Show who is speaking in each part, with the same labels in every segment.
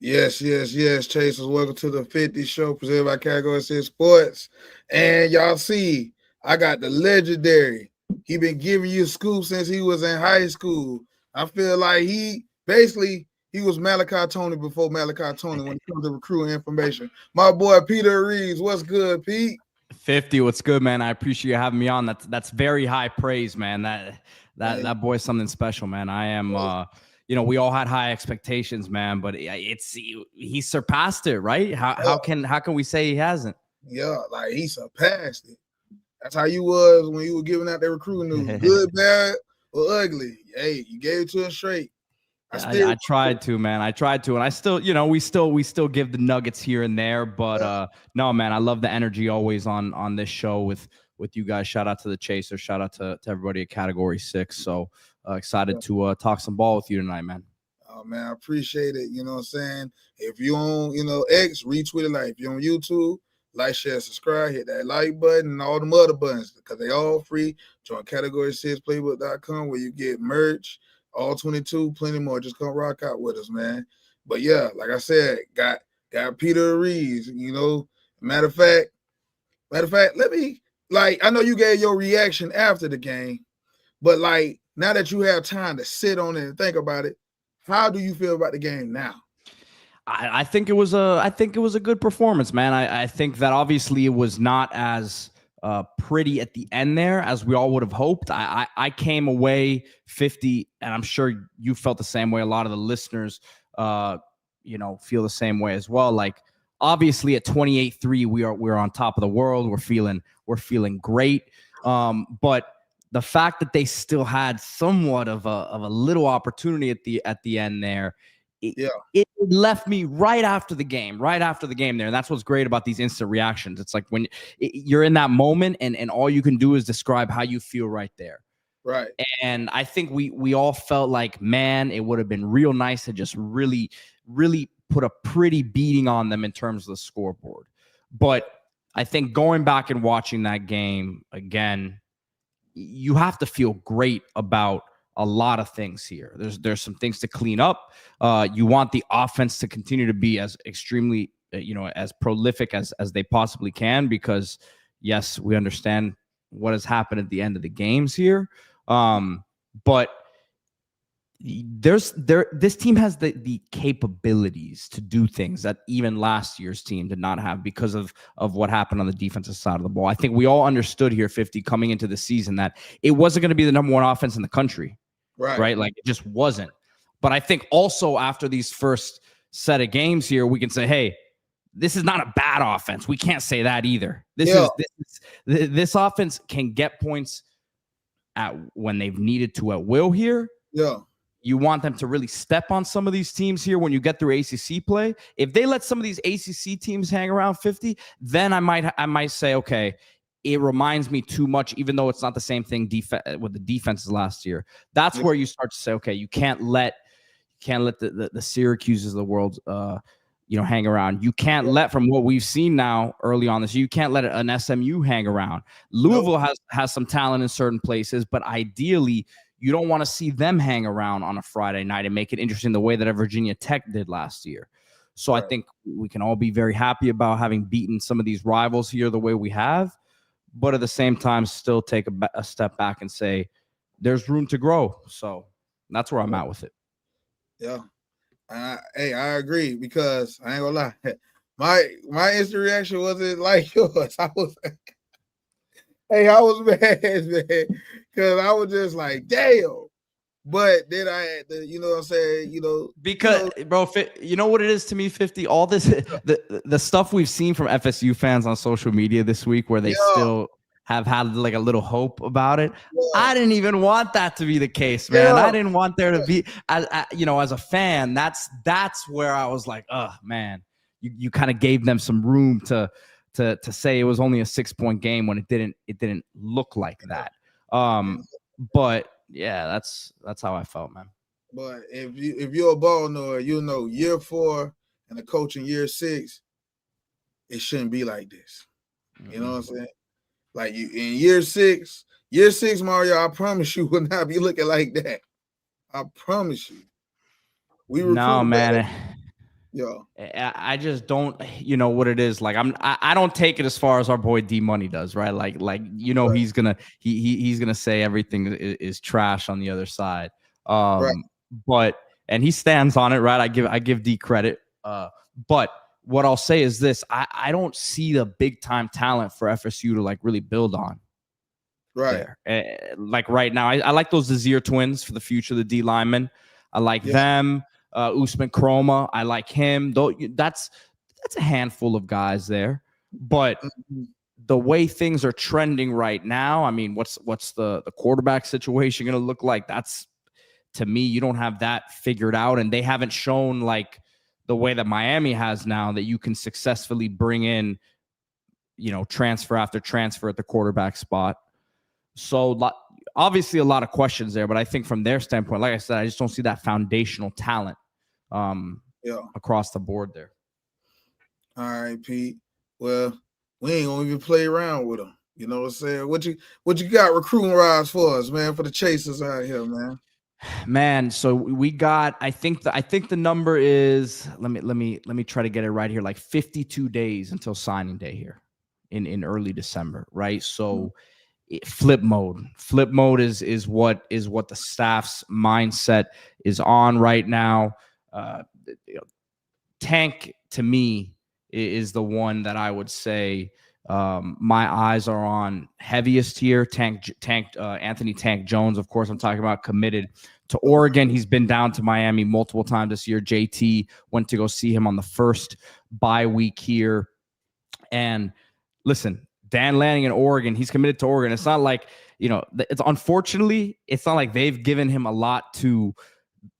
Speaker 1: Yes, yes, yes. Chasers, welcome to the 50 show presented by Category 6 Sports. And y'all see, I got the legendary. He been giving you scoop since he was in high school. I feel like he was Malachi Tony before Malachi Tony when it comes to recruiting information. My boy Peter Reeves, what's good, Pete?
Speaker 2: 50, what's good, man? I appreciate you having me on. That's very high praise, man. That boy's something special, man. I am we all had high expectations, man, but he surpassed it, right? How can we say he hasn't?
Speaker 1: Yeah, like he surpassed it. That's how you was when you were giving out that recruiting news. Good, bad, or ugly. Hey, you gave it to us straight.
Speaker 2: I tried to, man. I tried to, and I still, we still give the nuggets here and there. But no, man, I love the energy always on this show with you guys. Shout out to the Chasers. Shout out to everybody at Category 6. So excited to talk some ball with you tonight, man.
Speaker 1: Oh man, I appreciate it. You know what I'm saying? If you on, X, retweet it. Like if you're on YouTube, like, share, subscribe, hit that like button and all them other buttons because they all free. Join category6playbook.com where you get merch, all 22, plenty more. Just come rock out with us, man. But yeah, like I said, got Peter Reeves, Matter of fact, let me I know you gave your reaction after the game, but now that you have time to sit on it and think about it, how do you feel about the game now?
Speaker 2: I think it was a good performance, man. I think that obviously it was not as pretty at the end there as we all would have hoped. I came away 50, and I'm sure you felt the same way. A lot of the listeners, feel the same way as well. Like obviously at 28-3, we're on top of the world. We're feeling great. But the fact that they still had somewhat of a little opportunity at the end there, it left me right after the game there. And that's what's great about these instant reactions. It's like when you're in that moment and all you can do is describe how you feel right there.
Speaker 1: Right.
Speaker 2: And I think we all felt like, man, it would have been real nice to just really, really put a pretty beating on them in terms of the scoreboard. But I think going back and watching that game again, you have to feel great about a lot of things here. There's some things to clean up. You want the offense to continue to be as extremely, as prolific as they possibly can, because yes, we understand what has happened at the end of the games here. But this team has the capabilities to do things that even last year's team did not have because of what happened on the defensive side of the ball. I think we all understood here 50 coming into the season that it wasn't going to be the number one offense in the country. Right. Like it just wasn't. But I think also after these first set of games here, we can say, hey, this is not a bad offense. We can't say that either. This offense can get points at when they've needed to at will here.
Speaker 1: Yeah.
Speaker 2: You want them to really step on some of these teams here when you get through ACC play. If they let some of these ACC teams hang around 50, then I might say, okay, it reminds me too much, even though it's not the same thing with the defenses last year. That's where you start to say, okay, you can't let the Syracuses of the world, hang around. You can't let, from what we've seen now early on this year, you can't let an SMU hang around. Louisville has some talent in certain places, but ideally, you don't want to see them hang around on a Friday night and make it interesting the way that Virginia Tech did last year. So I think we can all be very happy about having beaten some of these rivals here the way we have, but at the same time, still take a step back and say there's room to grow. So that's where I'm at with it.
Speaker 1: Yeah. Hey, I agree, because I ain't gonna lie. My instant reaction wasn't like yours. I was mad, man, because I was just like, damn. But then I had to, you know what I'm saying,
Speaker 2: because bro, you know what it is to me, 50. All this, the stuff we've seen from FSU fans on social media this week, where they still have had like a little hope about it. Yeah. I didn't even want that to be the case, man. I didn't want there to be, as a fan. That's where I was like, oh man, you kind of gave them some room to say it was only a 6-point game when it didn't look like that. But yeah, that's how I felt, man.
Speaker 1: But if you're a ball knower, you'll know year 4 and a coach in year 6, it shouldn't be like this. You know what I'm saying? Like you in year 6, Mario, I promise you will not be looking like that. I promise you.
Speaker 2: No, man.
Speaker 1: Yeah.
Speaker 2: I just don't, you know what it is. Like I don't take it as far as our boy D Money does, right? Like
Speaker 1: Right.
Speaker 2: he's gonna he's gonna say everything is trash on the other side.
Speaker 1: Right.
Speaker 2: But and he stands on it, right? I give D credit. But what I'll say is this: I don't see the big time talent for FSU to like really build on
Speaker 1: Right.
Speaker 2: there. Like right now, I like those Desir twins for the future, the D linemen. I like
Speaker 1: Yeah.
Speaker 2: them. Usman Chroma, I like him. Though that's a handful of guys there. But
Speaker 1: Mhm.
Speaker 2: the way things are trending right now, I mean, what's the quarterback situation going to look like? That's, to me, you don't have that figured out, and they haven't shown like the way that Miami has now that you can successfully bring in, you know, transfer after transfer at the quarterback spot. So obviously a lot of questions there, but I think from their standpoint, like I said, I just don't see that foundational talent
Speaker 1: Yeah.
Speaker 2: across the board there.
Speaker 1: All right, Pete. Well, we ain't gonna even play around with them. You know what I'm saying? What you got recruiting wise for us, man? For the chasers out here, man.
Speaker 2: Man, so we got. I think the number is. Let me try to get it right here. Like 52 days until signing day here, in early December, right? So, flip mode. Flip mode is what the staff's mindset is on right now. You know, Tank to me is the one that I would say my eyes are on heaviest here. Anthony Tank Jones, of course, I'm talking about, committed to Oregon. He's been down to Miami multiple times this year. JT went to go see him on the first bye week here. And listen, Dan Lanning in Oregon, he's committed to Oregon. It's not like, you know, unfortunately, it's not like they've given him a lot to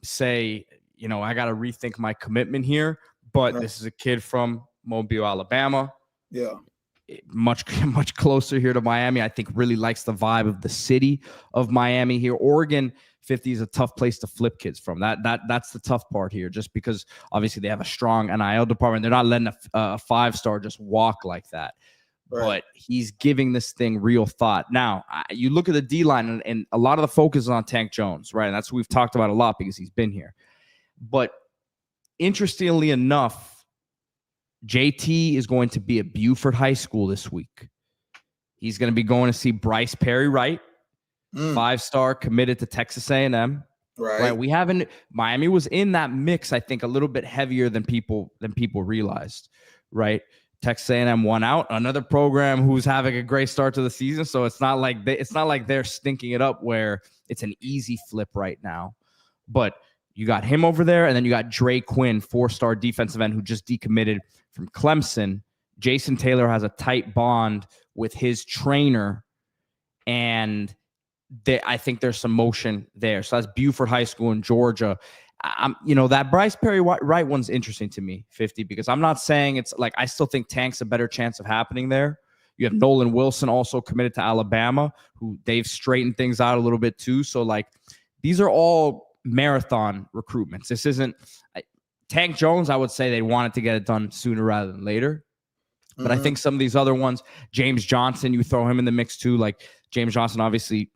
Speaker 2: say, you know, I got to rethink my commitment here. But this is a kid from Mobile, Alabama.
Speaker 1: Yeah.
Speaker 2: Much closer here to Miami. I think really likes the vibe of the city of Miami here. Oregon 50 is a tough place to flip kids from. That's the tough part here, just because obviously they have a strong NIL department. They're not letting a 5-star just walk like that. Right. But he's giving this thing real thought. Now, you look at the D-line, and a lot of the focus is on Tank Jones, right? And that's what we've talked about a lot because he's been here. But interestingly enough, JT is going to be at Buford High School this week. He's going to be going to see Bryce Perry Wright, 5-star, committed to Texas A&M. Right. We haven't. Miami was in that mix, I think, a little bit heavier than people realized. Right. Texas A&M won out. Another program who's having a great start to the season, so it's not like they're stinking it up where it's an easy flip right now. But you got him over there, and then you got Dre Quinn, 4-star defensive end who just decommitted from Clemson. Jason Taylor has a tight bond with his trainer, and I think there's some motion there. So that's Buford High School in Georgia. That Bryce Perry Wright one's interesting to me, 50, because I'm not saying it's like, I still think Tank's a better chance of happening there. You have Nolan Wilson also committed to Alabama, who they've straightened things out a little bit too. So like, these are all marathon recruitments. This isn't Tank Jones. I would say they wanted to get it done sooner rather than later. But I think some of these other ones, James Johnson, you throw him in the mix too. Like James Johnson, obviously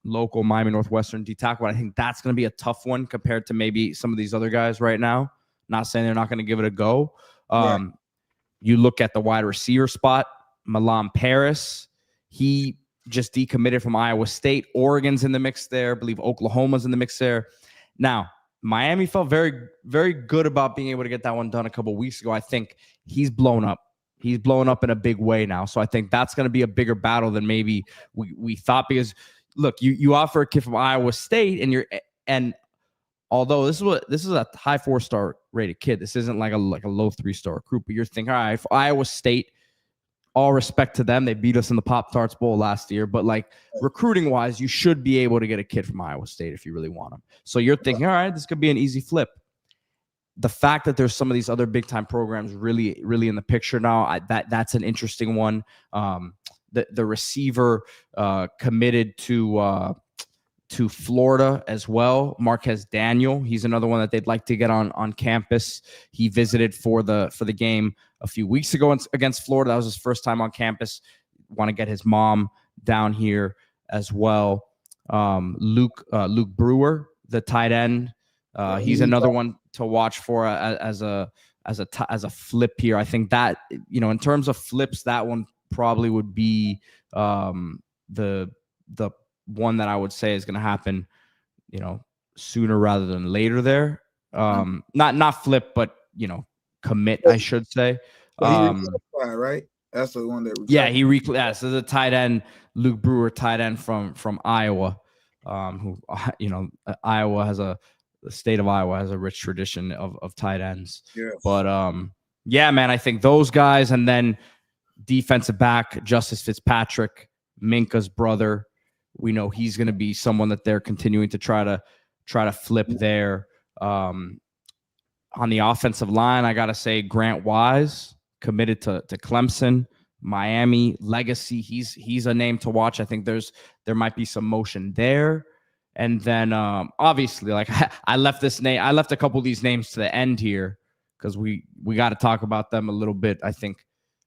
Speaker 2: local Miami Northwestern D tackle, but I think that's going to be a tough one compared to maybe some of these other guys right now. Not saying they're not going to give it a go. You look at the wide receiver spot, Milan Paris. He just decommitted from Iowa State. Oregon's in the mix there. I believe Oklahoma's in the mix there. Now, Miami felt very, very good about being able to get that one done a couple of weeks ago. I think he's blown up. He's blown up in a big way now. So I think that's going to be a bigger battle than maybe we thought, because look, you offer a kid from Iowa State, and although this is a high 4-star rated kid, this isn't like a low 3-star recruit, but you're thinking, all right, for Iowa State, all respect to them, they beat us in the Pop-Tarts Bowl last year, but like recruiting wise, you should be able to get a kid from Iowa State if you really want him. So you're thinking, all right, this could be an easy flip. The fact that there's some of these other big time programs really, really in the picture now, that's an interesting one. The receiver committed to Florida as well, Marquez Daniel. He's another one that they'd like to get on campus. He visited for the game a few weeks ago against Florida. That was his first time on campus. Want to get his mom down here as well. Luke Brewer, the tight end. He's another one to watch for as a as a flip here. I think that, in terms of flips, that one probably would be the one that I would say is going to happen, sooner rather than later there. Not flip, but commit, I should say.
Speaker 1: But he reclassified, right? That's the one that.
Speaker 2: Yeah, he reclassified. So the tight end, Luke Brewer, tight end from Iowa, who Iowa has the state of Iowa has a rich tradition of tight ends.
Speaker 1: Yes.
Speaker 2: But yeah, man, I think those guys, and then defensive back Justice Fitzpatrick, Minka's brother. We know he's going to be someone that they're continuing to try to flip there. On the offensive line, I got to say Grant Wise, committed to Clemson, Miami legacy. He's a name to watch. I think there might be some motion there. And then obviously, like I left a couple of these names to the end here because we got to talk about them a little bit. I think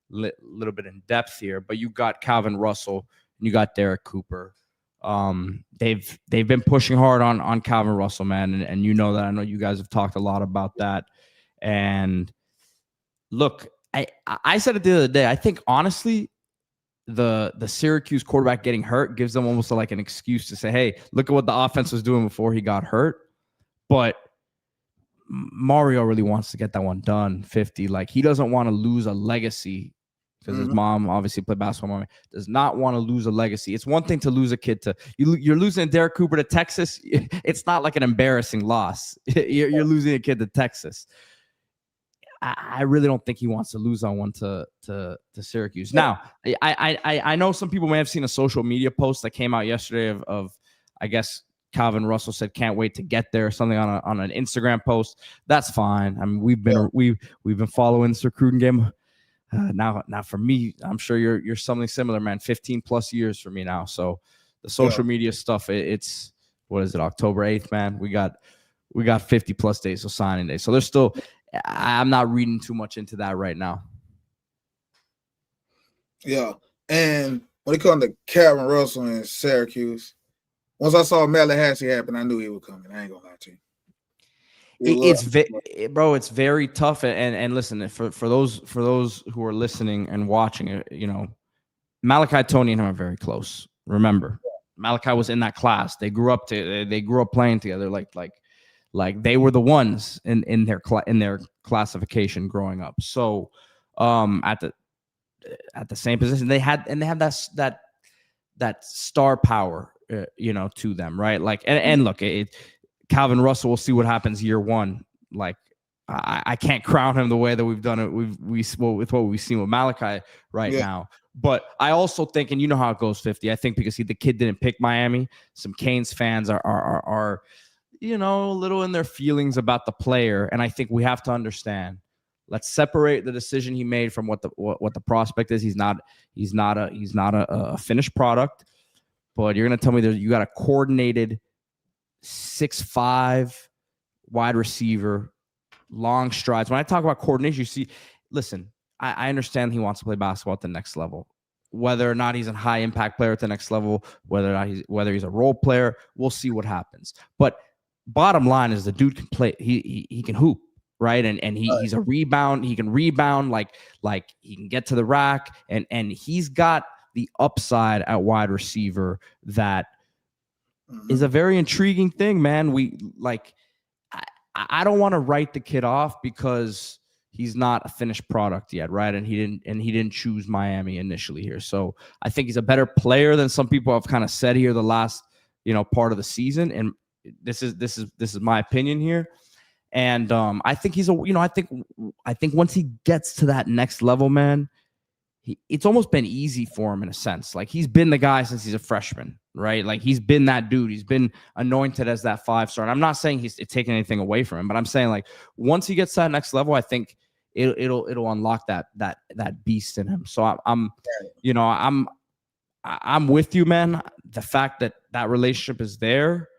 Speaker 2: little bit in depth here. But you got Calvin Russell and you got Derek Cooper. They've been pushing hard on Calvin Russell, man, and you know that. I know you guys have talked a lot about that. And look, I said it the other day. I think honestly, the Syracuse quarterback getting hurt gives them almost like an excuse to say, hey, look at what the offense was doing before he got hurt. But Mario really wants to get that one done, 50. Like, he doesn't want to lose a legacy because his mom obviously played basketball. Mom does not want to lose a legacy. It's one thing to lose a kid to you're losing Derek Cooper to Texas. It's not like an embarrassing loss. You're losing a kid to Texas. I really don't think he wants to lose on one to Syracuse. Now, I know some people may have seen a social media post that came out yesterday of I guess Calvin Russell said can't wait to get there or something on an Instagram post. That's fine. I mean, we've been following this recruiting game. Now for me, I'm sure you're something similar, man. 15 plus years for me now. So the social media stuff, it's what is it, October 8th, man? We got 50 plus days of signing day. So there's still, I'm not reading too much into that right now.
Speaker 1: Yeah. And when it comes to Calvin Russell and Syracuse, once I saw Tallahassee happen, I knew he was coming. I ain't gonna lie to you.
Speaker 2: It's very tough. And listen, for those who are listening and watching, Malachi, Tony, and him are very close. Remember, Malachi was in that class. They grew up playing together. Like they were the ones in their classification growing up. So at the same position, they had that star power, to them, right? Like, and look, Calvin Russell, we'll see what happens year one. Like, I can't crown him the way that we've done it. With what we've seen with Malachi now. But I also think, and you know how it goes, 50. I think because the kid didn't pick Miami, some Canes fans are a little in their feelings about the player. And I think we have to understand. Let's separate the decision he made from what the prospect is. He's not a finished product. But you're gonna tell me that you got a coordinated 6'5" wide receiver, long strides. When I talk about coordination, I understand he wants to play basketball at the next level. Whether or not he's a high impact player at the next level, whether he's a role player, we'll see what happens. But bottom line is the dude can play. He can hoop, right? And he's a rebound. He can rebound like he can get to the rack, and he's got the upside at wide receiver that is a very intriguing thing, man. I don't want to write the kid off because he's not a finished product yet, right? And he didn't choose Miami initially here. So I think he's a better player than some people have kind of said here the last, part of the season. And this is my opinion here. And I think I think once he gets to that next level, man, it's almost been easy for him in a sense. Like, he's been the guy since he's a freshman, right? Like, he's been that dude. He's been anointed as that 5-star. And I'm not saying he's taking anything away from him, but I'm saying, like, once he gets to that next level, I think it'll unlock that beast in him. So I'm with you, man. The fact that relationship is there,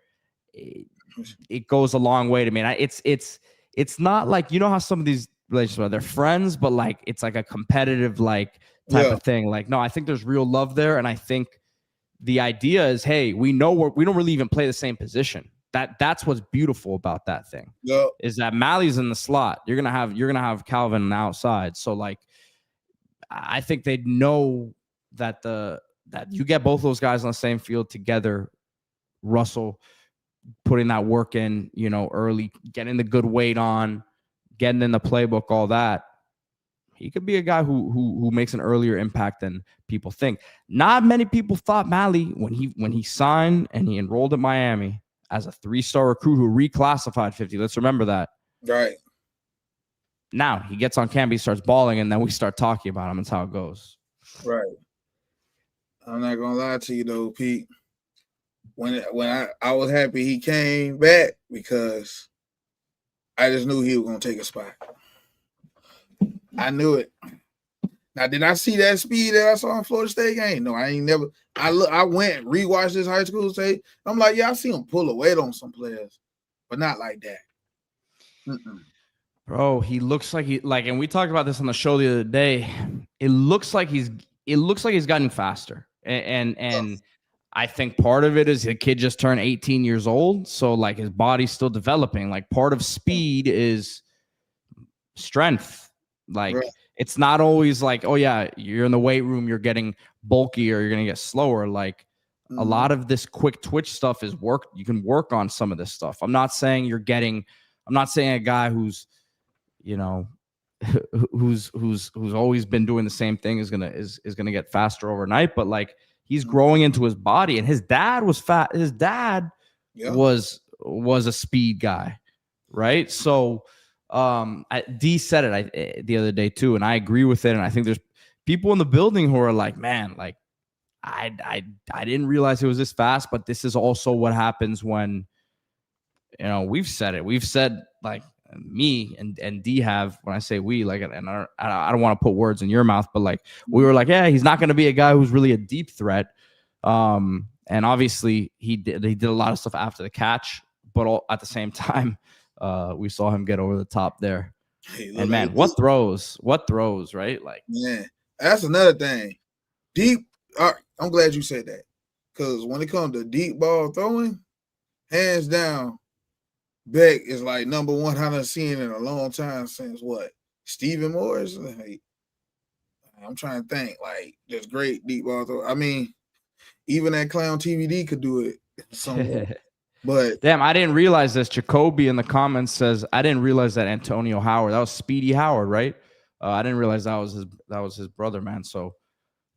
Speaker 2: it goes a long way to me. And it's not like, how some of these relationships are, they're friends, but like it's like a competitive type of thing. Like, no, I think there's real love there. And I think the idea is, hey, we don't really even play the same position. that's what's beautiful about that thing.
Speaker 1: Yep.
Speaker 2: Is that Malley's in the slot. You're gonna have Calvin on the outside. So like, I think they'd know that that you get both those guys on the same field together. Russell putting that work in, early, getting the good weight on, getting in the playbook, all that. He could be a guy who makes an earlier impact than people think. Not many people thought Malley when he signed and he enrolled at Miami as a 3-star recruit who reclassified 50. Let's remember that.
Speaker 1: Right.
Speaker 2: Now he gets on campus, he starts balling, and then we start talking about him. That's how it goes.
Speaker 1: Right. I'm not gonna lie to you though, Pete. When I was happy he came back because I just knew he was gonna take a spot. I knew it. Now, did I see that speed that I saw in Florida State game? No, I ain't never. I went rewatched this high school tape. I'm like, yeah, I see him pull a weight on some players, but not like that. Mm-mm.
Speaker 2: Bro, he looks like and we talked about this on the show the other day. It looks like he's gotten faster, and I think part of it is the kid just turned 18 years old, so like his body's still developing. Like part of speed is strength. Like right. It's not always like, oh yeah, you're in the weight room, you're getting bulky or you're gonna get slower. Like a lot of this quick twitch stuff is work. You can work on some of this stuff. I'm not saying a guy who's who's always been doing the same thing is gonna get faster overnight, but like he's growing into his body, and his dad was fat. His dad was a speed guy, right? So D said it the other day too, and I agree with it. And I think there's people in the building who are like, man, like I didn't realize it was this fast, but this is also what happens when, we've said it. We've said, like, me and D have, when I say we, like, and I don't want to put words in your mouth, but like we were like, yeah, he's not going to be a guy who's really a deep threat. And obviously he did a lot of stuff after the catch, but at the same time, we saw him get over the top there. Hey, and man, what throws, right? Like,
Speaker 1: yeah, that's another thing. Deep. I'm glad you said that, because when it comes to deep ball throwing, hands down, Beck is like number one I done seen in a long time since what? Stephen Morris? Like, I'm trying to think. Like, there's great deep ball throw. I mean, even that clown TVD could do it somewhat. But
Speaker 2: damn, I didn't realize this. Jacoby in the comments says, I didn't realize that Antonio Howard, that was Speedy Howard, right? I didn't realize that was his brother, man. So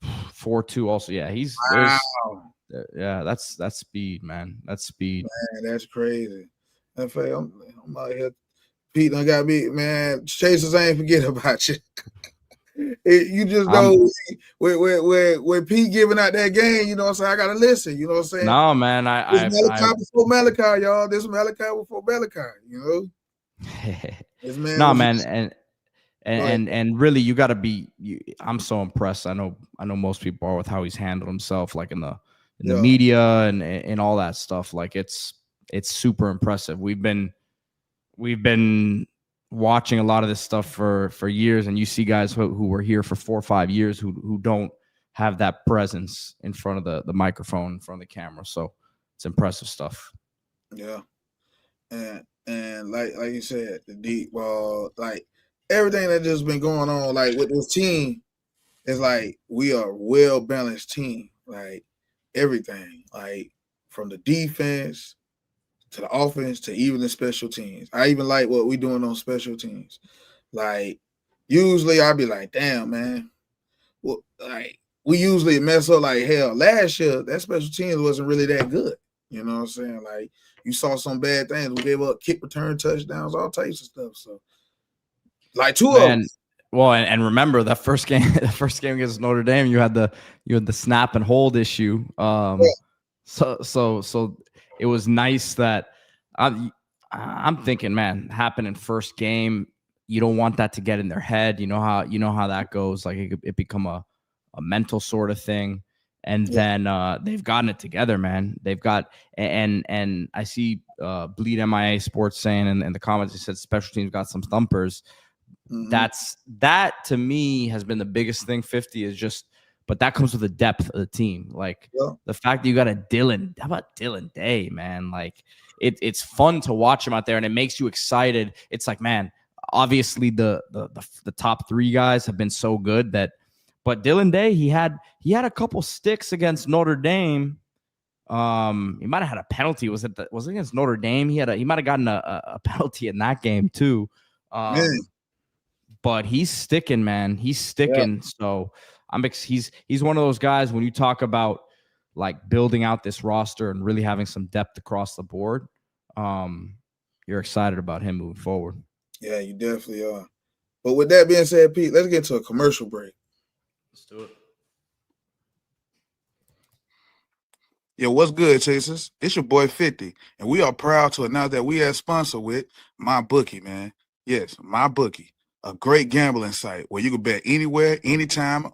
Speaker 2: 4-2 also. Yeah, wow. That's speed, man. That's speed.
Speaker 1: Man, that's crazy. I'm out here. Pete done got me, man. Chasers ain't forget about you. You just know when Pete giving out that game, you know what I'm saying? I gotta listen, you know what I'm saying?
Speaker 2: No, man.
Speaker 1: Malachi before Malachi, y'all. This Malachi before Malachi, you know?
Speaker 2: No, man, and really you gotta be I'm so impressed. I know most people are with how he's handled himself, like in the media and all that stuff. Like it's super impressive. We've been watching a lot of this stuff for years, and you see guys who were here for 4 or 5 years who don't have that presence in front of the microphone, in front of the camera. So it's impressive stuff.
Speaker 1: Yeah. And like you said, the deep ball, like everything that just been going on, like with this team, is like we are a well-balanced team. Like everything, like from the defense to the offense to even the special teams. I even like what we doing on special teams. Like usually I'd be like, damn, man. Well, like we usually mess up like hell. Last year, that special teams wasn't really that good. You know what I'm saying? Like you saw some bad things. We gave up kick return touchdowns, all types of stuff. So like two of them.
Speaker 2: Well, and remember that first game against Notre Dame, you had the snap and hold issue. So it was nice that I'm thinking, man, happened in first game. You don't want that to get in their head. You know how that goes. Like it become a mental sort of thing. And then they've gotten it together, man. They've got and I see Bleed MIA Sports saying in the comments, he said special teams got some thumpers. Mm-hmm. That to me has been the biggest thing. 50 is just but that comes with the depth of the team. Like the fact that you got a Dylan, how about Dylan Day, man? Like it's fun to watch him out there, and it makes you excited. It's like, man, obviously the top three guys have been so good but Dylan Day, he had a couple sticks against Notre Dame. He might have had a penalty. Was it against Notre Dame? He might have gotten a penalty in that game too. But he's sticking, man. He's sticking. Yeah. So he's one of those guys when you talk about like building out this roster and really having some depth across the board. You're excited about him moving forward.
Speaker 1: Yeah, you definitely are. But with that being said, Pete, let's get to a commercial break.
Speaker 2: Let's do it.
Speaker 1: Yo, what's good, Chasers? It's your boy 50, and we are proud to announce that we are sponsored with MyBookie, man. Yes, MyBookie, a great gambling site where you can bet anywhere, anytime,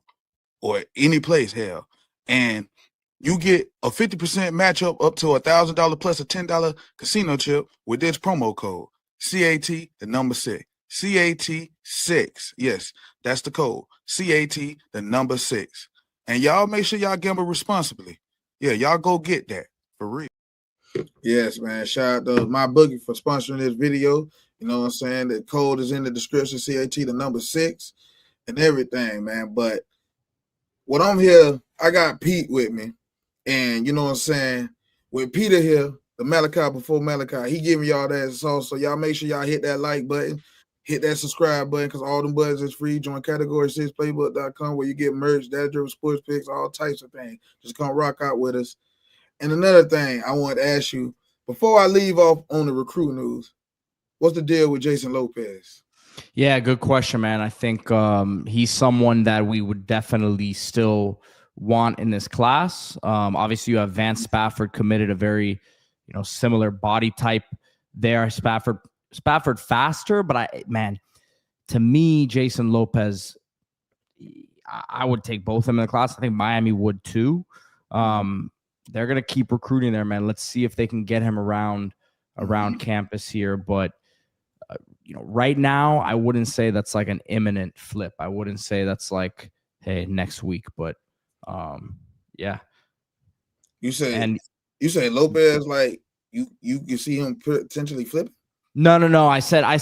Speaker 1: or any place, hell. And you get a 50% matchup up to $1,000 plus a $10 casino chip with this promo code, CAT, the number 6. CAT6. Yes, that's the code. CAT, the number 6. And y'all make sure y'all gamble responsibly. Yeah, y'all go get that for real. Yes, man. Shout out to MyBookie for sponsoring this video. You know what I'm saying? The code is in the description, CAT, the number 6, and everything, man. But what I'm here, I got Pete with me. And you know what I'm saying? With Peter here, the Malachi before Malachi, he giving y'all that sauce. So y'all make sure y'all hit that like button, hit that subscribe button, because all them buttons is free. Join category6playbook.com where you get merch, data-driven sports picks, all types of things. Just come rock out with us. And another thing I want to ask you, before I leave off on the recruit news, what's the deal with Jason Lopez?
Speaker 2: Yeah, good question, man. I think he's someone that we would definitely still want in this class. Obviously, you have Vance Spafford committed, a very similar body type there. Spafford faster, but to me, Jason Lopez, I would take both of them in the class. I think Miami would too. They're gonna keep recruiting there, man. Let's see if they can get him around campus here. But right now, I wouldn't say that's like an imminent flip. I wouldn't say that's like, hey, next week. But yeah.
Speaker 1: You say Lopez, like you can see him potentially flipping?
Speaker 2: No. I said I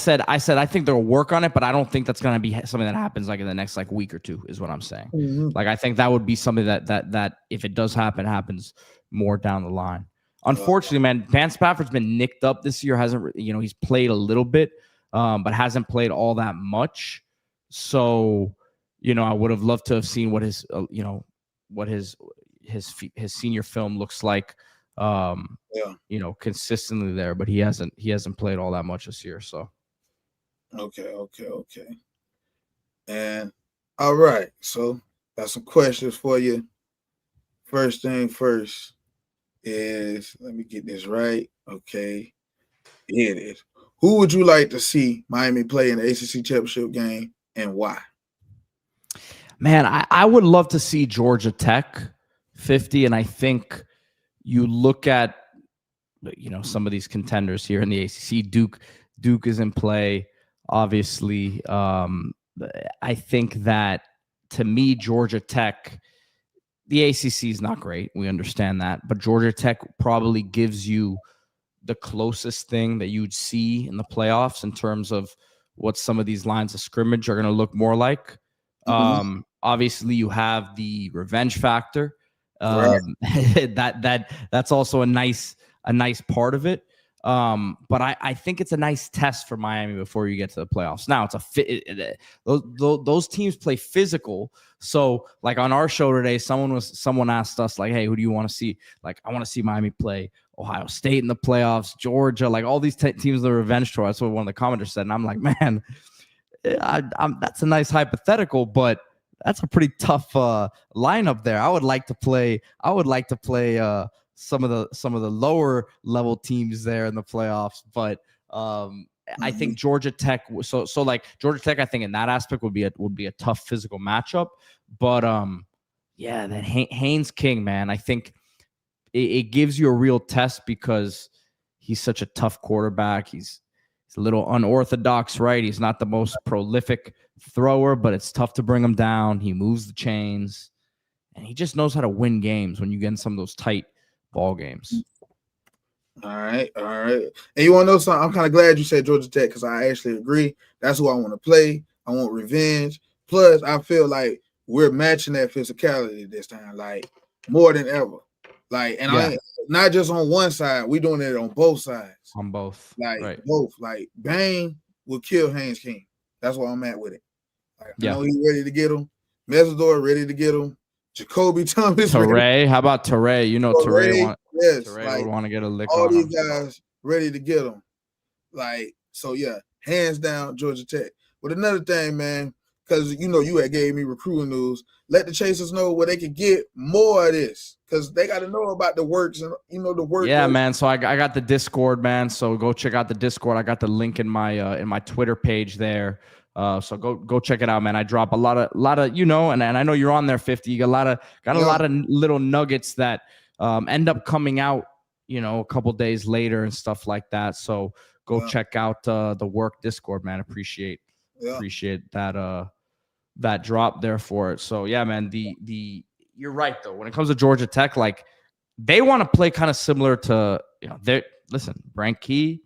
Speaker 2: think they'll work on it, but I don't think that's gonna be something that happens like in the next like week or two, is what I'm saying. Like I think that would be something that if it does happen, happens more down the line. Unfortunately, man, Vance Spafford's been nicked up this year. He's played a little bit, but hasn't played all that much. So, I would have loved to have seen what his his senior film looks like. Consistently there, but he hasn't played all that much this year. So,
Speaker 1: okay. And all right, so got some questions for you. First thing first is, let me get this right. Okay, here it is. Who would you like to see Miami play in the ACC championship game, and why?
Speaker 2: Man, I would love to see Georgia Tech 50, and I think you look at some of these contenders here in the ACC. Duke is in play, obviously. I think that, to me, Georgia Tech, the ACC is not great. We understand that, but Georgia Tech probably gives you the closest thing that you'd see in the playoffs in terms of what some of these lines of scrimmage are going to look more like. Obviously, you have the revenge factor. Right. That's also a nice part of it. But I think it's a nice test for Miami before you get to the playoffs. Now it's those teams play physical. So like on our show today, someone asked us like, hey, who do you want to see? Like, I want to see Miami play Ohio State in the playoffs, Georgia, like all these teams in the revenge tour. That's what one of the commenters said. And I'm like, man, that's a nice hypothetical, but that's a pretty tough lineup there. I would like to play some of the lower level teams there in the playoffs, but I think Georgia Tech. So like Georgia Tech, I think in that aspect would be a tough physical matchup. But that Haynes King, man, I think it gives you a real test because he's such a tough quarterback. He's a little unorthodox, right? He's not the most prolific thrower, but it's tough to bring him down. He moves the chains. and he just knows how to win games when you get in some of those tight ball games.
Speaker 1: All right. And you want to know something? I'm kind of glad you said Georgia Tech because I actually agree. That's who I want to play. I want revenge. Plus, I feel like we're matching that physicality this time, like more than ever. Like, and I ain't not just on one side, we're doing it on both sides.
Speaker 2: On both.
Speaker 1: Like both. Like Bain will kill Haynes King. That's where I'm at with it. Like, I know he's ready to get him. Mesidor ready to get him. Jacoby Thomas.
Speaker 2: Teray, how about Teray? You know Teray would want to get a lick
Speaker 1: all
Speaker 2: on
Speaker 1: these
Speaker 2: him.
Speaker 1: guys ready to get him. Like, so yeah, hands down Georgia Tech. But another thing, man, because you had gave me recruiting news. Let the chasers know where they could get more of this, because they got to know about the works and the work.
Speaker 2: Yeah, man. So I got the Discord, man. So go check out the Discord. I got the link in my Twitter page there. So go check it out, man. I drop a lot of and I know you're on there, 50. You got a lot of little nuggets that end up coming out, a couple days later and stuff like that. So go check out the work Discord, man. Appreciate that drop there for it. So yeah, man, you're right though. When it comes to Georgia Tech, like they want to play kind of similar to, Brent Key,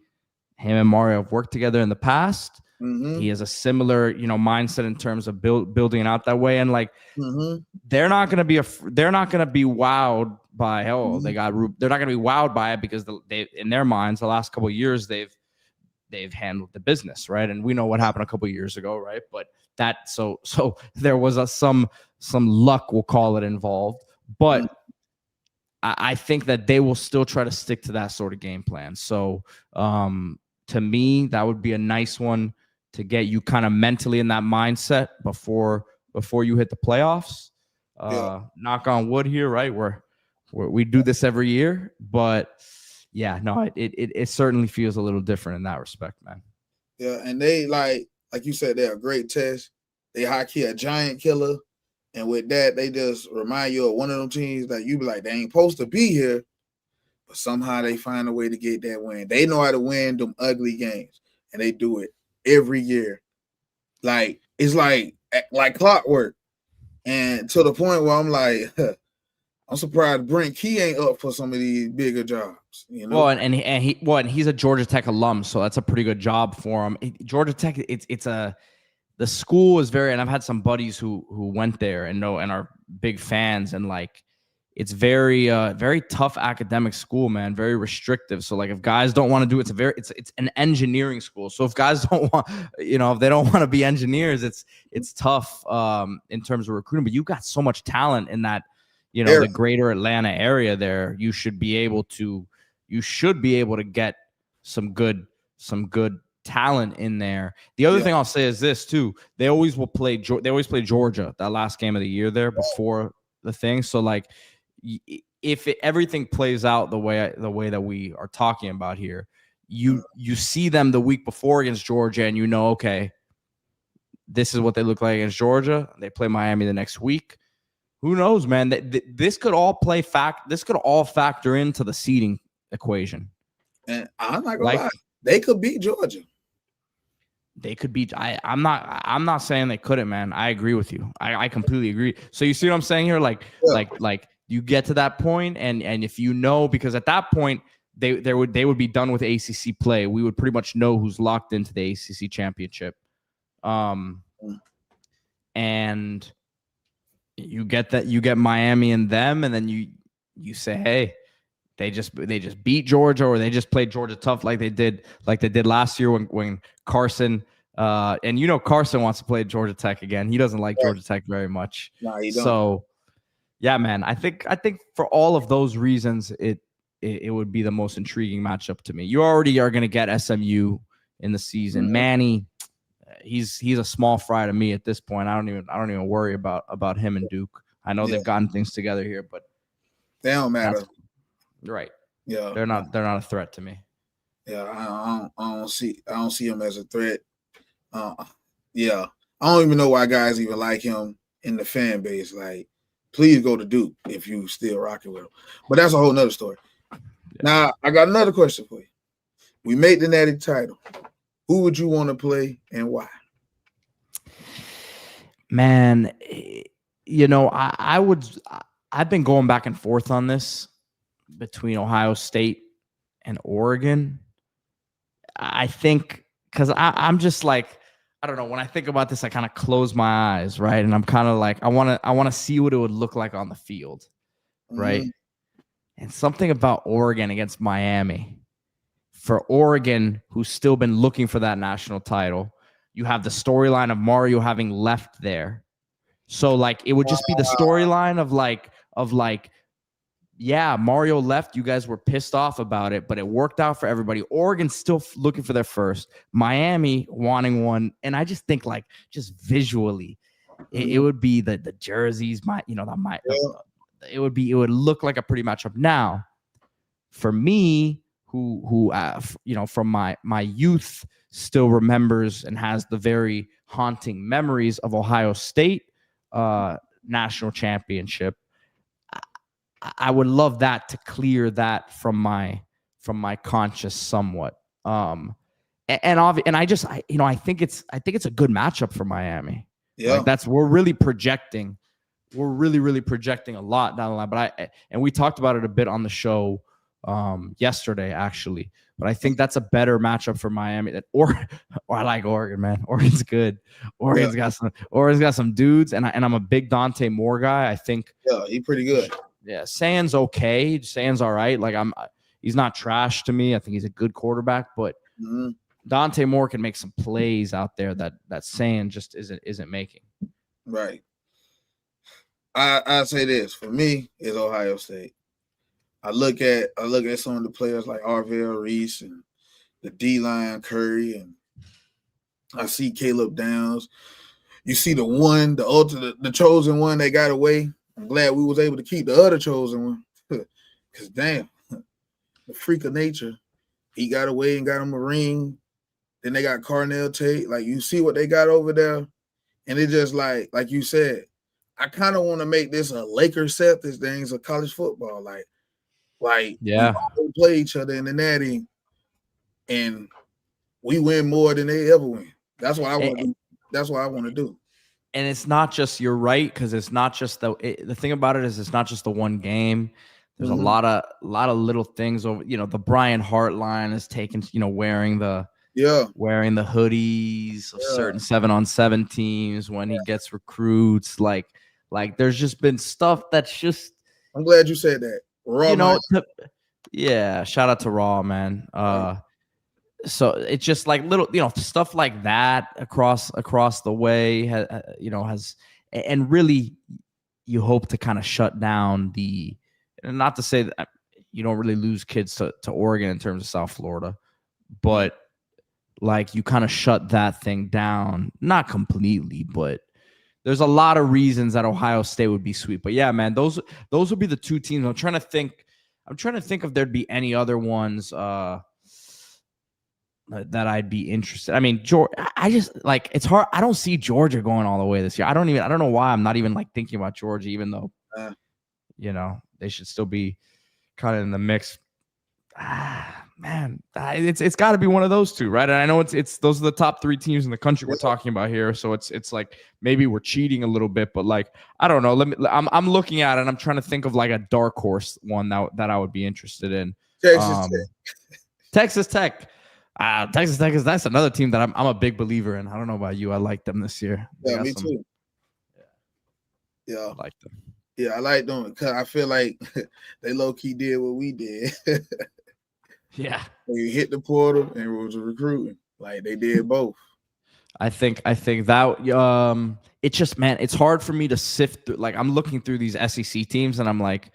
Speaker 2: him and Mario have worked together in the past.
Speaker 1: Mm-hmm.
Speaker 2: He has a similar, mindset in terms of building it out that way. And like, they're not going to be wowed by, they're not going to be wowed by it because they, in their minds, the last couple of years, they've handled the business, right? And we know what happened a couple of years ago, right? But so there was some luck, we'll call it, involved. But I think that they will still try to stick to that sort of game plan. So to me, that would be a nice one to get you kind of mentally in that mindset before you hit the playoffs. Knock on wood here, right? We do this every year, but yeah, no, it certainly feels a little different in that respect, man.
Speaker 1: Yeah, and they like you said, they're a great test. They high key a giant killer, and with that, they just remind you of one of them teams that you be like, they ain't supposed to be here, but somehow they find a way to get that win. They know how to win them ugly games, and they do it every year. Like it's like clockwork, and to the point where I'm like, I'm surprised Brent Key ain't up for some of these bigger jobs.
Speaker 2: Well, and he's a Georgia Tech alum, so that's a pretty good job for him. Georgia Tech, the school is very, and I've had some buddies who went there and are big fans, and like it's very very tough academic school, man, very restrictive. So like if guys don't want to do it, it's an engineering school. So if guys don't want, if they don't want to be engineers, it's tough in terms of recruiting. But you got so much talent in that, the greater Atlanta area there. You should be able to get some good talent in there. The other thing I'll say is this too: they always play Georgia that last game of the year there before the thing. So like, if everything plays out the way that we are talking about here, you see them the week before against Georgia, and okay, this is what they look like against Georgia. They play Miami the next week. Who knows, man? This could all factor into the seeding equation.
Speaker 1: And I'm not gonna lie, they could beat Georgia.
Speaker 2: They could beat. I'm not saying they couldn't, man. I agree with you. I completely agree. So you see what I'm saying here? Like you get to that point, and if because at that point they would be done with ACC play. We would pretty much know who's locked into the ACC championship. And you get Miami and them, and then you say, hey, they just beat Georgia, or they just played Georgia tough like they did last year when Carson and Carson wants to play Georgia Tech again. He doesn't like Georgia Tech very much.
Speaker 1: No, he don't.
Speaker 2: So yeah, man, I think for all of those reasons, it would be the most intriguing matchup to me. You already are going to get SMU in the season. Manny, he's a small fry to me at this point. I don't even worry about him and Duke. I know they've gotten things together here, but
Speaker 1: they don't matter.
Speaker 2: Right.
Speaker 1: Yeah.
Speaker 2: They're not a threat to me.
Speaker 1: Yeah, I don't see him as a threat. Yeah. I don't even know why guys even like him in the fan base. Like, please go to Duke if you still rocking with him. But that's a whole nother story. Yeah. Now, I got another question for you. We made the Natty title. Who would you want to play and why?
Speaker 2: Man, you know, I've been going back and forth on this between Ohio State and Oregon. I think because I'm just like, I don't know. When I think about this, I kind of close my eyes, right? And I'm kind of like, I want to see what it would look like on the field, right? And something about Oregon against Miami. For Oregon, who's still been looking for that national title, you have the storyline of Mario having left there. So like it would just be the storyline of like, yeah, Mario left. You guys were pissed off about it, but it worked out for everybody. Oregon's still looking for their first. Miami wanting one, and I just think like just visually, it would be the jerseys. It would look like a pretty matchup. Now, for me, who from my youth still remembers and has the very haunting memories of Ohio State national championship. I would love that to clear that from my conscious somewhat. And I think it's a good matchup for Miami.
Speaker 1: Yeah,
Speaker 2: like we're really projecting a lot down the line. But we talked about it a bit on the show yesterday actually. But I think that's a better matchup for Miami or I like Oregon, man. Oregon's good. Oregon's got some dudes, and I'm a big Dante Moore guy. I think
Speaker 1: he's pretty good.
Speaker 2: Yeah, Sand's okay. Sand's all right. Like he's not trash to me. I think he's a good quarterback, but Dante Moore can make some plays out there that Sand just isn't making.
Speaker 1: Right. I say this for me is Ohio State. I look at some of the players like Arvell Reese and the D-line Curry, and I see Caleb Downs. You see the chosen one that got away. I'm glad we was able to keep the other chosen one. Because damn, the freak of nature. He got away and got him a ring. Then they got Carnell Tate. Like, you see what they got over there. And it just like you said, I kind of want to make this a Lakers Celtics things of college football. Like
Speaker 2: yeah,
Speaker 1: we play each other in the natty, and we win more than they ever win. That's what I want to do. That's what I want to do.
Speaker 2: And it's not just, you're right, because it's not just the thing about it is it's not just the one game. There's a lot of little things over. The Brian Hart line is taken. Wearing the hoodies of certain 7-on-7 teams when he gets recruits. Like there's just been stuff that's just.
Speaker 1: I'm glad you said that. Raw,
Speaker 2: shout out to Raw, man. So it's just like little, stuff like that across the way, has, and really you hope to kind of shut down and not to say that you don't really lose kids to Oregon in terms of South Florida, but like you kind of shut that thing down, not completely, but there's a lot of reasons that Ohio State would be sweet. But yeah, man, those would be the two teams. I'm trying to think if there'd be any other ones that I'd be interested. I mean, I just like, it's hard. I don't see Georgia going all the way this year. I don't know why I'm not even like thinking about Georgia, even though they should still be kind of in the mix. Man, it's got to be one of those two, right? And I know it's those are the top three teams in the country we're talking about here. So it's like maybe we're cheating a little bit, but like I don't know. I'm looking at it and I'm trying to think of like a dark horse one that I would be interested in. Texas Tech. Texas Tech that's another team that I'm a big believer in. I don't know about you. I like them this year.
Speaker 1: Yeah, me too. Yeah,
Speaker 2: I like them.
Speaker 1: Yeah, I like them because I feel like they low key did what we did.
Speaker 2: Yeah,
Speaker 1: they hit the portal and it was recruiting. Like they did both.
Speaker 2: I think that it's just, man, it's hard for me to sift through. Like I'm looking through these SEC teams and I'm like,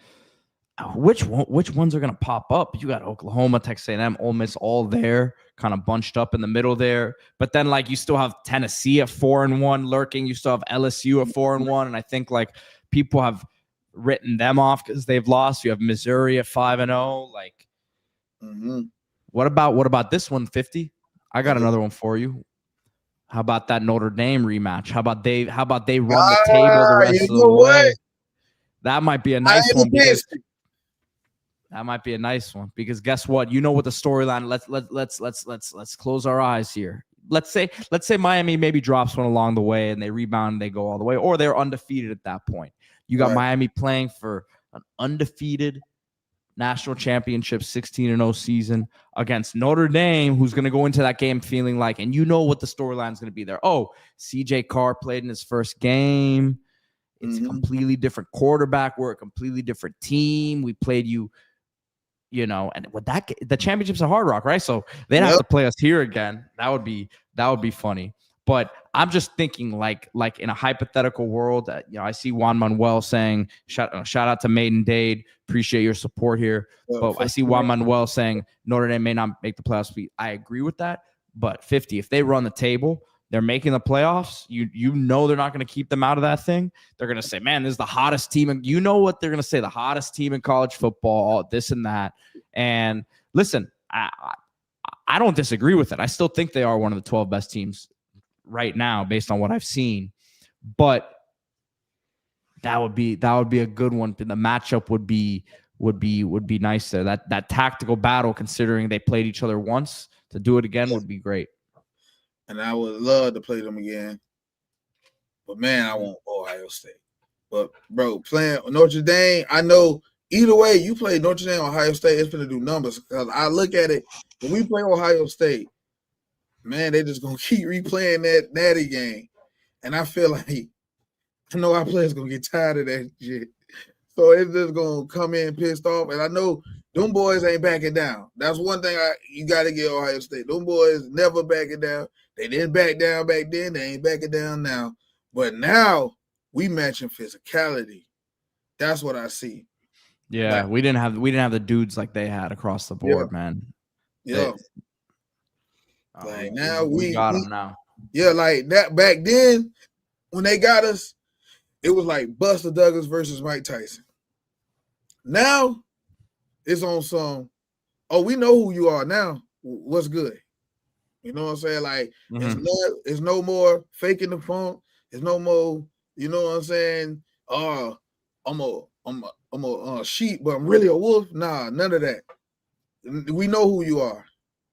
Speaker 2: which ones are gonna pop up? You got Oklahoma, Texas A&M, Ole Miss, all there, kind of bunched up in the middle there. But then like you still have Tennessee at 4-1 lurking. You still have LSU at 4-1, and I think like people have written them off because they've lost. You have Missouri at 5-0. Like, what about this one? 50. I got another one for you. How about that Notre Dame rematch? How about they run the table the rest of the way? That might be a nice one because. That might be a nice one because guess what? You know what the storyline. Let's close our eyes here. let's say Miami maybe drops one along the way and they rebound and they go all the way, or they're undefeated at that point. You got Miami playing for an undefeated national championship 16-0 season against Notre Dame, who's going to go into that game feeling like, and you know what the storyline is going to be there. Oh, CJ Carr played in his first game. It's a completely different quarterback. We're a completely different team. We played you, and with that, the championship's a Hard Rock, right? So they'd have to play us here again. That would be funny. But I'm just thinking like in a hypothetical world, I see Juan Manuel saying, shout out to Maiden Dade. Appreciate your support here. But I see Juan Manuel saying Notre Dame may not make the playoffs. I agree with that. But 50, if they run the table, they're making the playoffs. You know they're not going to keep them out of that thing. They're going to say, man, this is the hottest team. And you know what they're going to say, the hottest team in college football, this and that. And listen, I don't disagree with it. I still think they are one of the 12 best teams right now based on what I've seen. But that would be a good one. The matchup would be nice there. That tactical battle, considering they played each other once, to do it again would be great.
Speaker 1: And I would love to play them again. But man, I want Ohio State. But bro, playing Notre Dame, I know either way you play Notre Dame or Ohio State, it's gonna do numbers. Because I look at it, when we play Ohio State, man, they just gonna keep replaying that natty game. And I feel like I know our players gonna get tired of that shit. So it's just gonna come in pissed off. And I know them boys ain't backing down. That's one thing you gotta get Ohio State. Them boys never backing down. They didn't back down back then. They ain't backing down now. But now we matching physicality. That's what I see.
Speaker 2: Yeah, we didn't have the dudes like they had across the board, man.
Speaker 1: Yeah. Now we
Speaker 2: got them now.
Speaker 1: Yeah, like that back then when they got us, it was like Buster Douglas versus Mike Tyson. Now it's on some, we know who you are now. What's good? You know what I'm saying? Like it's no more faking the funk. It's no more, you know what I'm saying? I'm a sheep, but I'm really a wolf. Nah, none of that. We know who you are.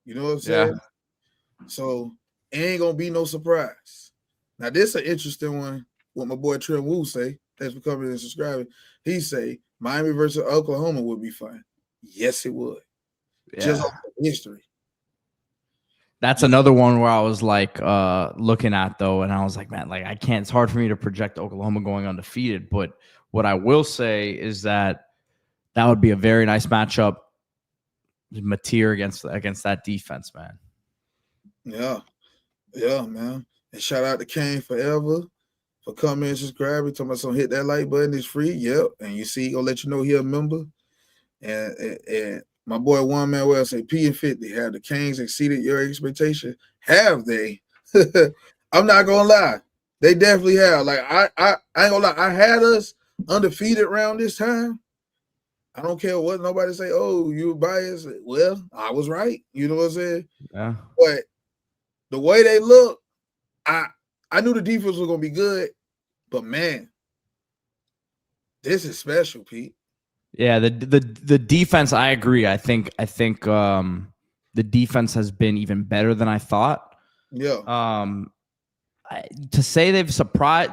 Speaker 1: You know what I'm saying? Yeah. So it ain't gonna be no surprise. Now this is an interesting one. What my boy Trent Wu say. Thanks for coming and subscribing. He say Miami versus Oklahoma would be fun. Yes, it would. Yeah. Just off the history.
Speaker 2: That's another one where I was like looking at though, and I was like, man, like I can't. It's hard for me to project Oklahoma going undefeated. But what I will say is that would be a very nice matchup. Mateer against that defense, man.
Speaker 1: Yeah, man. And shout out to Kane forever for coming and subscribing. Talking about hit that like button. It's free. Yep. And you see, gonna let you know he a member. And my boy Juan Manuel say P and 50. Have the Canes exceeded your expectation? Have they? I'm not gonna lie. They definitely have. Like I ain't gonna lie. I had us undefeated around this time. I don't care what nobody say. Oh, you biased. Well, I was right. You know what I'm saying?
Speaker 2: Yeah.
Speaker 1: But the way they look, I knew the defense was gonna be good. But man, this is special, Pete.
Speaker 2: Yeah, the defense, I agree. I think the defense has been even better than I thought.
Speaker 1: Yeah.
Speaker 2: To say they've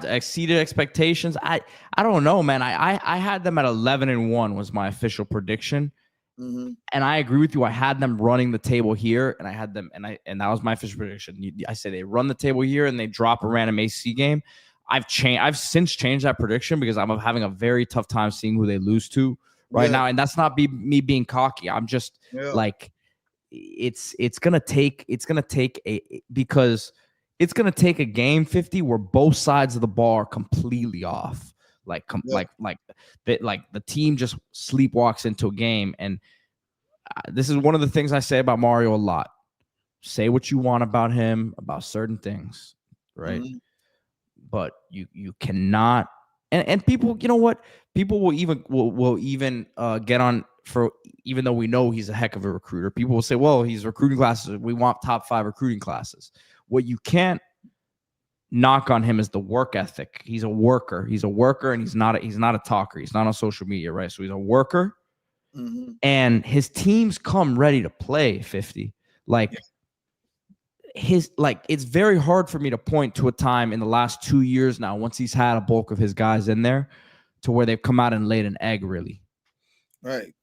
Speaker 2: exceeded expectations, I don't know, man. I had them at 11-1 was my official prediction.
Speaker 1: Mm-hmm.
Speaker 2: And I agree with you. I had them running the table here, and I had them, and that was my official prediction. I say they run the table here and they drop a random AC game. I've since changed that prediction because I'm having a very tough time seeing who they lose to right now, and that's not me being cocky. I'm just like, it's gonna take a game 50 where both sides of the ball are completely off. Like the team just sleepwalks into a game, and this is one of the things I say about Mario a lot. Say what you want about him, about certain things, right? Mm-hmm. But you cannot, and people, you know what? People will even get on for, even though we know he's a heck of a recruiter. People will say, well, he's recruiting classes. We want top 5 recruiting classes. What you can't knock on him is the work ethic. He's a worker. And he's not a talker. He's not on social media, right? So he's a worker. Mm-hmm. And his teams come ready to play 50. Like, it's very hard for me to point to a time in the last 2 years now, once he's had a bulk of his guys in there, to where they've come out and laid an egg, really.
Speaker 1: Right.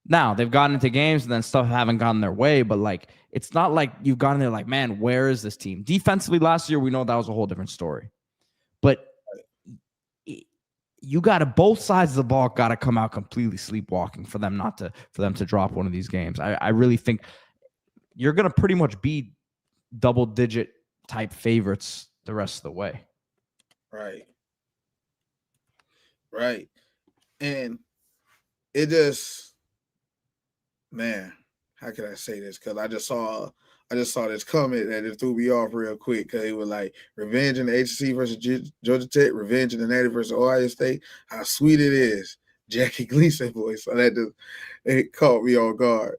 Speaker 2: Now they've gotten into games and then stuff haven't gotten their way, but like it's not like you've gotten there like, man, where is this team? Defensively last year, we know that was a whole different story. But you got to, both sides of the ball got to come out completely sleepwalking for them to drop one of these games. I really think you're going to pretty much be double digit type favorites the rest of the way.
Speaker 1: Right. Right. And it just, man, how can I say this? Because I just saw this comment that it threw me off real quick, because it was like revenge in the HC versus Georgia Tech, revenge in the Natty versus Ohio State. How sweet it is, Jackie Gleason voice. So it caught me off guard.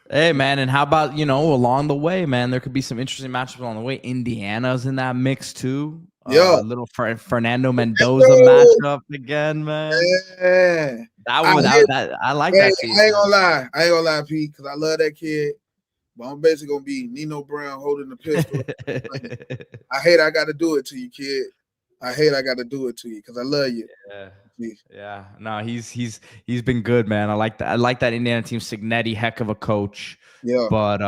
Speaker 2: Hey, man, and how about, along the way, man, there could be some interesting matchups along the way. Indiana's in that mix too.
Speaker 1: Yeah.
Speaker 2: Little Fernando Mendoza matchup again, man.
Speaker 1: Yeah.
Speaker 2: I like that team.
Speaker 1: I ain't gonna lie, Pete, because I love that kid. But I'm basically gonna be Nino Brown holding the pistol. I hate I got to do it to you, kid. I hate I got to do it to you because I love you.
Speaker 2: Yeah. Yeah. No, he's been good, man. I like that. I like that Indiana team. Signetti, heck of a coach.
Speaker 1: Yeah.
Speaker 2: But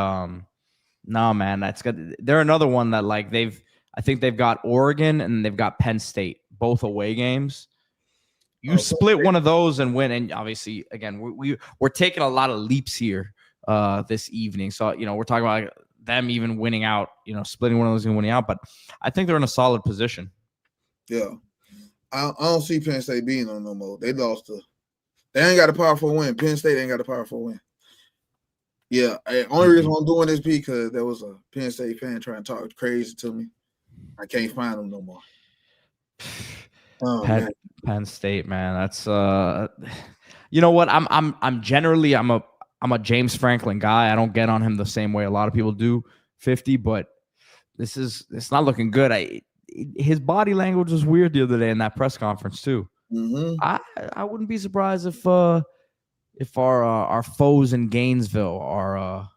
Speaker 2: no, man, that's good. They're another one that like I think they've got Oregon and they've got Penn State, both away games. You split one of those and win, and obviously, again, we're taking a lot of leaps here this evening. So we're talking about like them even winning out, splitting one of those and winning out. But I think they're in a solid position.
Speaker 1: Yeah, I don't see Penn State being on no more. They lost they ain't got a powerful win. Penn State ain't got a powerful win. Yeah, only reason I'm doing this because there was a Penn State fan trying to talk crazy to me. I can't find them no more.
Speaker 2: Penn State, man. That's you know what? I'm generally I'm a James Franklin guy. I don't get on him the same way a lot of people do. 50, but it's not looking good. His body language was weird the other day in that press conference too.
Speaker 1: Mm-hmm.
Speaker 2: I wouldn't be surprised if our foes in Gainesville are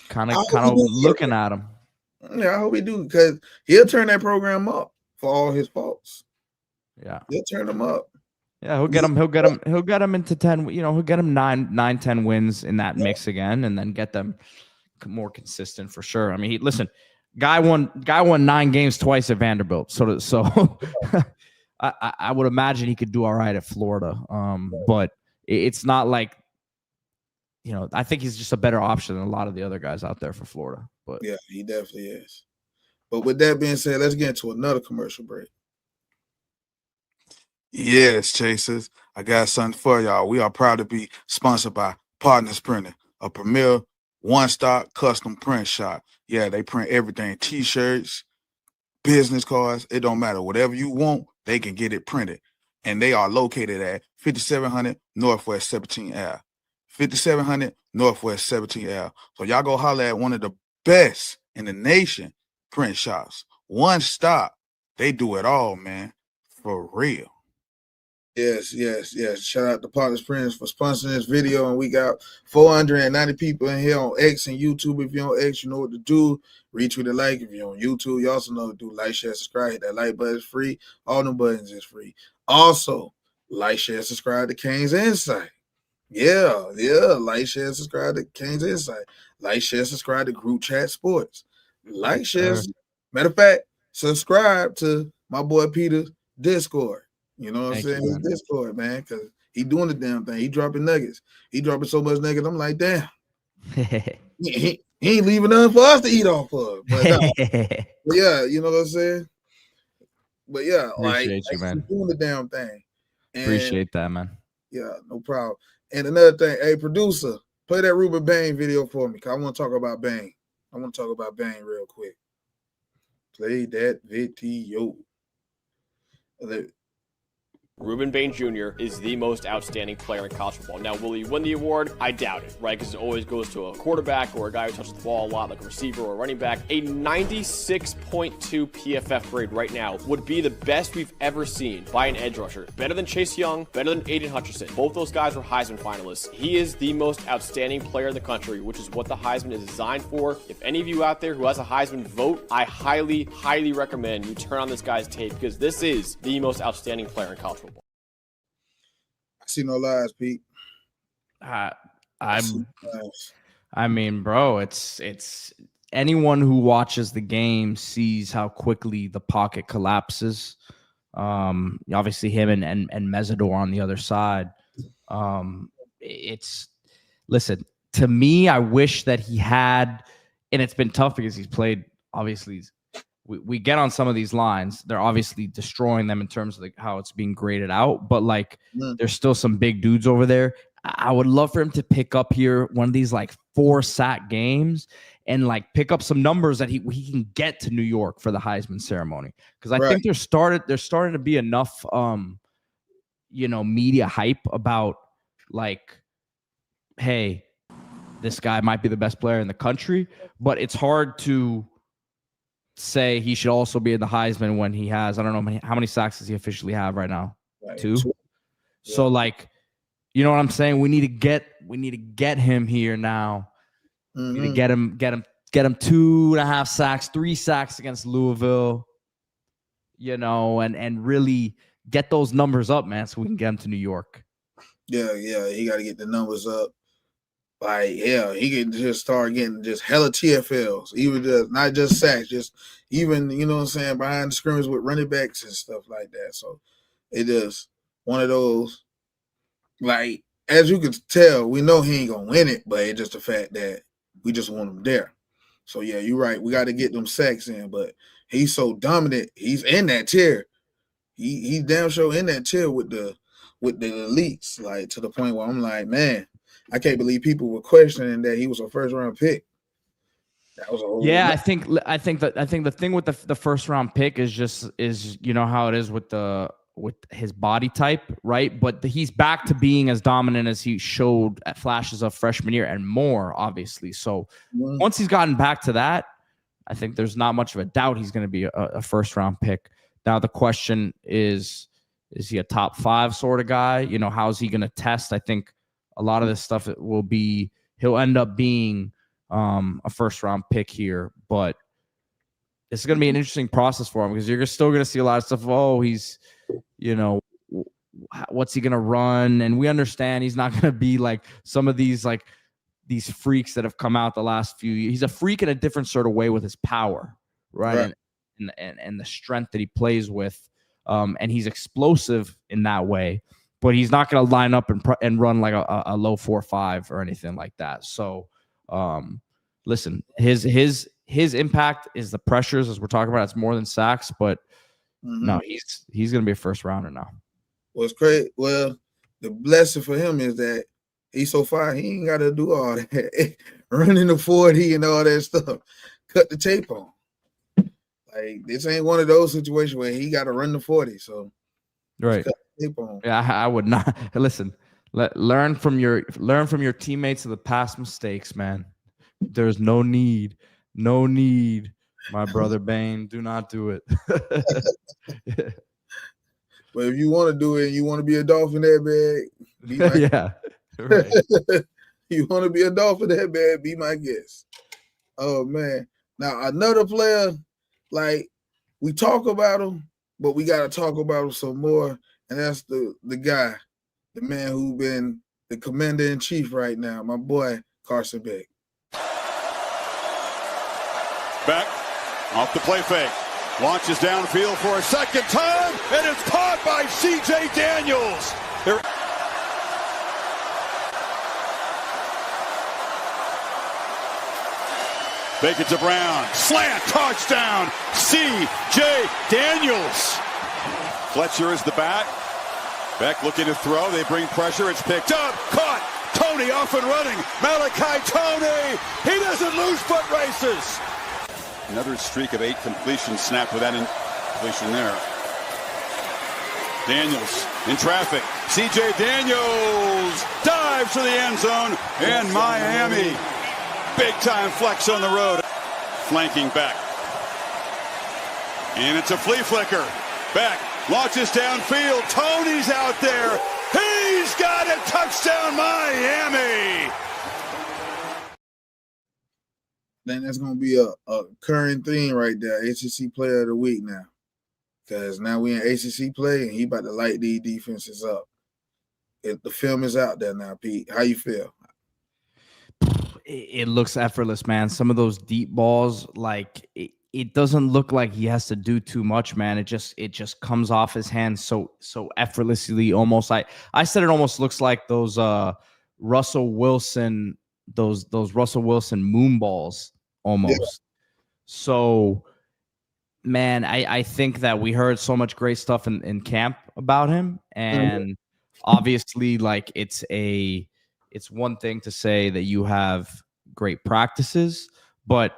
Speaker 2: kind of looking at him.
Speaker 1: Yeah, I hope he do, because he'll turn that program up for all his faults.
Speaker 2: Yeah,
Speaker 1: he'll turn them up.
Speaker 2: Yeah, he'll get him into 10. He'll get him 9-10 wins in that mix again, and then get them more consistent for sure. I mean, listen, guy won 9 games twice at Vanderbilt, so I would imagine he could do all right at Florida. But it's not like, I think he's just a better option than a lot of the other guys out there for Florida. But
Speaker 1: yeah, he definitely is. But with that being said, let's get into another commercial break. Yes, Chasers, I got something for y'all. We are proud to be sponsored by Partners Printing, a premier one-stop custom print shop. Yeah, they print everything: T-shirts, business cards. It don't matter. Whatever you want, they can get it printed. And they are located at 5700 Northwest 17th Ave. 5700 Northwest 17th Ave. So y'all go holler at one of the best in the nation print shops. One stop. They do it all, man. For real. Yes. Shout out to Partners Prints for sponsoring this video. And we got 490 people in here on X and YouTube. If you're on X, you know what to do. Retweet and like. If you're on YouTube, you also know what to do. Like, share, subscribe. Hit that like button is free. All the buttons is free. Also, like, share, subscribe to Kane's Insight. Yeah. Like, share, subscribe to Kane's Insight. Like, share, subscribe to Group Chat Sports. Like, share. Matter of fact, subscribe to my boy Peter's Discord. You know what I'm saying? His Discord, man, because he doing the damn thing. He dropping nuggets. He dropping so much nuggets. I'm like, damn. he ain't leaving nothing for us to eat off of. But, but yeah, you know what I'm saying? But yeah,
Speaker 2: appreciate you, man.
Speaker 1: He's doing the damn thing. And
Speaker 2: appreciate that, man.
Speaker 1: Yeah, no problem. And another thing, hey, producer, play that Ruben Bane video for me, because I want to talk about Bane. I want to talk about Bane real quick. Play that video.
Speaker 3: Ruben Bain Jr. is the most outstanding player in college football. Now, will he win the award? I doubt it, right? Because it always goes to a quarterback or a guy who touches the ball a lot, like a receiver or a running back. A 96.2 PFF grade right now would be the best we've ever seen by an edge rusher. Better than Chase Young, better than Aiden Hutchinson. Both those guys were Heisman finalists. He is the most outstanding player in the country, which is what the Heisman is designed for. If any of you out there who has a Heisman vote, I highly, highly recommend you turn on this guy's tape because this is the most outstanding player in college football.
Speaker 1: I see no lies, Pete.
Speaker 2: I mean, bro, it's anyone who watches the game sees how quickly the pocket collapses. Obviously him and Mesidor on the other side. Listen, to me, I wish that he had, and it's been tough because he's played, obviously, we get on some of these lines. They're obviously destroying them in terms of how it's being graded out, but there's still some big dudes over there. I would love for him to pick up here one of these 4-sack games and pick up some numbers that he can get to New York for the Heisman ceremony. Because I think there's starting to be enough media hype about hey, this guy might be the best player in the country, but it's hard to say he should also be in the Heisman when he has, I don't know how many sacks does he officially have right now? 2. Yeah. So you know what I'm saying? We need to get him here now. Mm-hmm. We need to get him 2.5 sacks, 3 sacks against Louisville, and really get those numbers up, man, so we can get him to New York.
Speaker 1: Yeah, he got to get the numbers up. He can just start getting just hella TFLs, even just not just sacks, just even, behind the scrimmage with running backs and stuff like that. So it is one of those, as you can tell, we know he ain't gonna win it, but it's just the fact that we just want him there. So yeah, you're right. We got to get them sacks in, but he's so dominant. He's in that tier. He's damn sure in that tier with the elites, to the point where I'm like, man, I can't believe people were questioning that he was a first-round pick. That was a whole
Speaker 2: I think the thing with the first-round pick is how it is with his body type, right? But he's back to being as dominant as he showed at flashes of freshman year and more, obviously. So once he's gotten back to that, I think there's not much of a doubt he's going to be a first-round pick. Now the question is he a top 5 sort of guy? How's he going to test? I think a lot of this stuff he'll end up being a first-round pick here, but it's going to be an interesting process for him because you're still going to see a lot of stuff. Oh, he's, what's he going to run? And we understand he's not going to be some of these freaks that have come out the last few years. He's a freak in a different sort of way with his power, right? And the strength that he plays with, and he's explosive in that way. But he's not going to line up and run a low 4.5 or anything like that. So, listen, his impact is the pressures, as we're talking about. It's more than sacks, but no, he's going to be a first rounder now.
Speaker 1: Well, it's great. Well, the blessing for him is that he's so far he ain't got to do all that running the 40 and all that stuff. Cut the tape on. This ain't one of those situations where he got to run the 40. So,
Speaker 2: right. Yeah, I would not listen. Learn from your teammates of the past mistakes, man. There's no need, my brother Bane. Do not do it.
Speaker 1: But if you want to do it, and you want to be a Dolphin that bad,
Speaker 2: yeah, right.
Speaker 1: You want to be a Dolphin that bad, be my guest. Oh man! Now another player, we talk about him, but we got to talk about him some more. And that's the guy, the man who been the commander-in-chief right now, my boy, Carson Beck.
Speaker 4: Beck off the play fake. Launches downfield for a second time, and it's caught by C.J. Daniels. Fake it to Brown. Slant, touchdown, C.J. Daniels. Fletcher is the back. Beck looking to throw. They bring pressure. It's picked up. Caught. Tony off and running. Malachi Tony. He doesn't lose foot races. Another streak of 8 completions snapped with that completion there. Daniels in traffic. CJ Daniels dives for the end zone, and Miami, big time flex on the road. Flanking back. And it's a flea flicker. Back, launches downfield. Tony's out there. He's got a touchdown, Miami.
Speaker 1: Then that's going to be a current thing right there. ACC Player of the Week now. Because now we in ACC play, and he about to light these defenses up. The film is out there now, Pete. How you feel?
Speaker 2: It looks effortless, man. Some of those deep balls, like it doesn't look like he has to do too much, man. It just comes off his hands so effortlessly. Almost I said it almost looks like those Russell Wilson moon balls almost. Yeah. So, man, I think that we heard so much great stuff in camp about him, and obviously, like it's one thing to say that you have great practices, but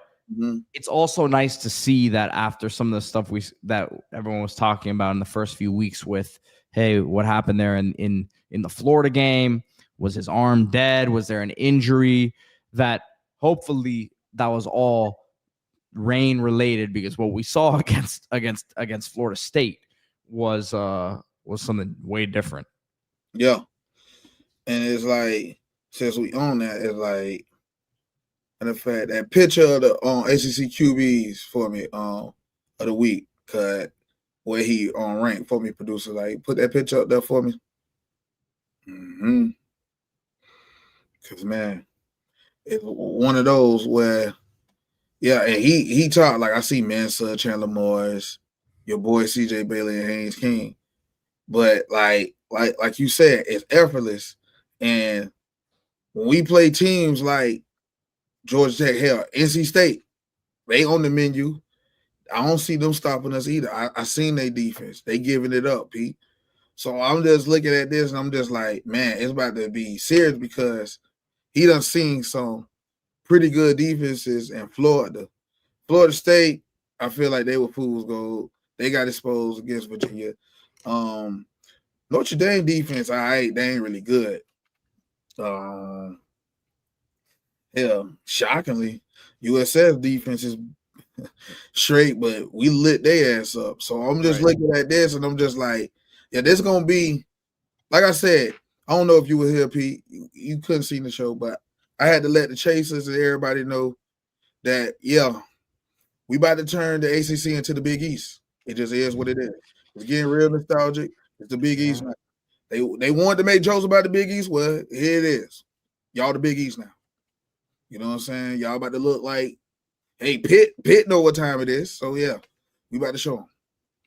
Speaker 2: it's also nice to see that after some of the stuff that everyone was talking about in the first few weeks with, hey, what happened there in the Florida game? Was his arm dead? Was there an injury? That hopefully that was all rain related, because what we saw against Florida State was something way different.
Speaker 1: Yeah. And it's like, since we own that, it's like, and the fact that picture of the ACC QBs for me of the week, cut where he on rank for me, producer, like put that picture up there for me. Because man, it's one of those where, yeah, and he talked like I see Mensa, Chandler Morris, your boy CJ Bailey and Haynes King, but like you said, it's effortless. And when we play teams like Georgia Tech, hell, NC State, they on the menu. I don't see them stopping us either. I seen their defense. They giving it up, Pete. So I'm just looking at this and I'm just like, man, it's about to be serious, because he done seen some pretty good defenses in Florida. Florida State, I feel like they were fool's gold. They got exposed against Virginia. Notre Dame defense, all right, they ain't really good. Yeah, shockingly, USF defense is straight, but we lit their ass up. So I'm just looking at this and I'm just like, yeah, this is going to be, like I said, I don't know if you were here, Pete. You couldn't see the show, but I had to let the Chasers and everybody know that, yeah, we about to turn the ACC into the Big East. It just is what it is. It's getting real nostalgic. It's the Big East now. They wanted to make jokes about the Big East. Well, here it is. Y'all the Big East now. You know what I'm saying? Y'all about to look like, hey, Pitt know what time it is. So, yeah, we about to show them.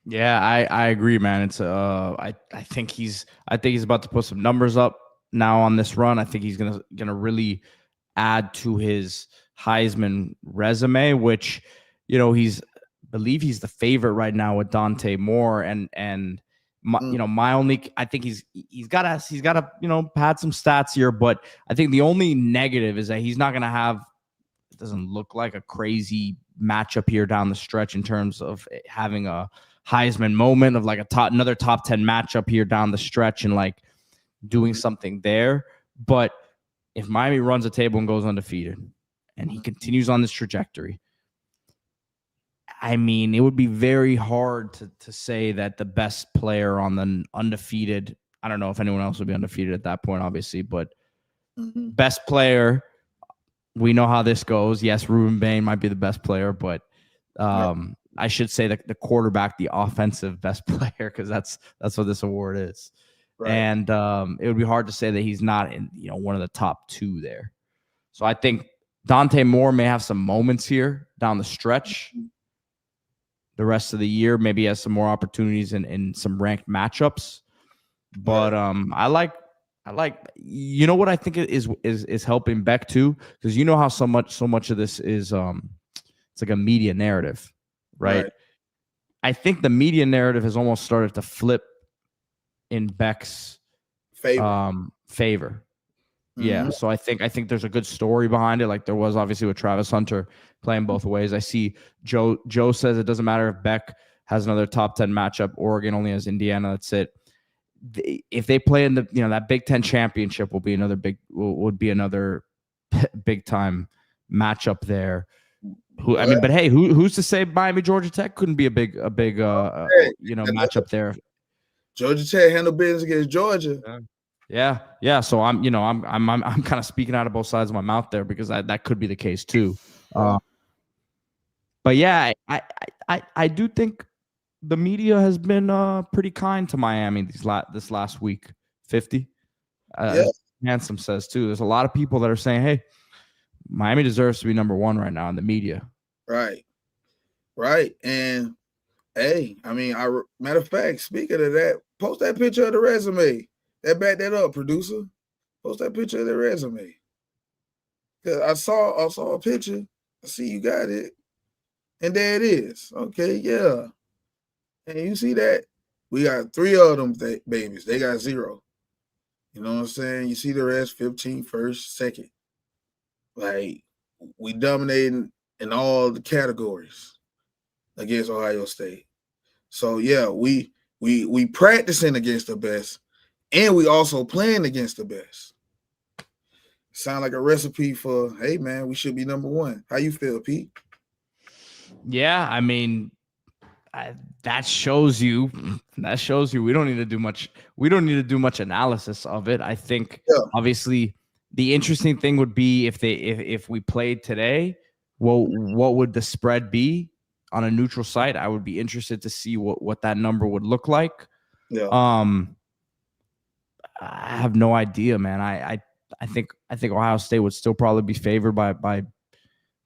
Speaker 2: Yeah, I agree, man. It's I think he's about to put some numbers up now on this run. I think he's gonna really add to his Heisman resume, which, you know, I believe he's the favorite right now with Dante Moore, and my only, I think he's got to you know, pad some stats here, but I think the only negative is that he's not gonna have, it doesn't look like a crazy matchup here down the stretch in terms of having a Heisman moment of like another top 10 matchup here down the stretch and like doing something there. But if Miami runs a table and goes undefeated and he continues on this trajectory, I mean, it would be very hard to say that the best player on the undefeated, I don't know if anyone else would be undefeated at that point, obviously, but best player, we know how this goes. Yes, Ruben Bain might be the best player, but I should say that the quarterback, the offensive best player, because that's what this award is. Right. And it would be hard to say that he's not in, you know, one of the top two there. So I think Dante Moore may have some moments here down the stretch. The rest of the year, maybe he has some more opportunities in some ranked matchups. But I like, you know what I think is helping Beck too, because you know how so much of this is it's like a media narrative. Right. I think the media narrative has almost started to flip in Beck's favor. Yeah. So I think there's a good story behind it. Like there was obviously with Travis Hunter playing both ways. I see Joe says it doesn't matter if Beck has another top 10 matchup. Oregon only has Indiana. That's it. if they play in the that Big Ten championship will be another would be another big time matchup there. I mean, but hey, who's to say Miami Georgia Tech couldn't be a big matchup there?
Speaker 1: Georgia Tech handle business against Georgia.
Speaker 2: Yeah. So I'm kind of speaking out of both sides of my mouth there because that could be the case too. But yeah, I do think the media has been pretty kind to Miami this last week. 50, Handsome says too. There's a lot of people that are saying, "Hey, Miami deserves to be number one right now in the media."
Speaker 1: Right, and hey, I mean, matter of fact, speaking of that, post that picture of the resume. Back that up, producer. Post that picture of the resume. Cause I saw a picture. I see you got it, and there it is. Okay, yeah. And you see that we got 3 of them babies. They got 0. You know what I'm saying? You see the rest, 15, first, second. Like we dominating in all the categories against Ohio State. So yeah, we practicing against the best. And we also playing against the best. Sound like a recipe for, hey, man, we should be number one. How you feel, Pete?
Speaker 2: Yeah, I mean, that shows you we don't need to do much. We don't need to do much analysis of it. I think obviously the interesting thing would be if we played today, what would the spread be on a neutral site? I would be interested to see what that number would look like.
Speaker 1: Yeah.
Speaker 2: I have no idea, man. I think Ohio State would still probably be favored by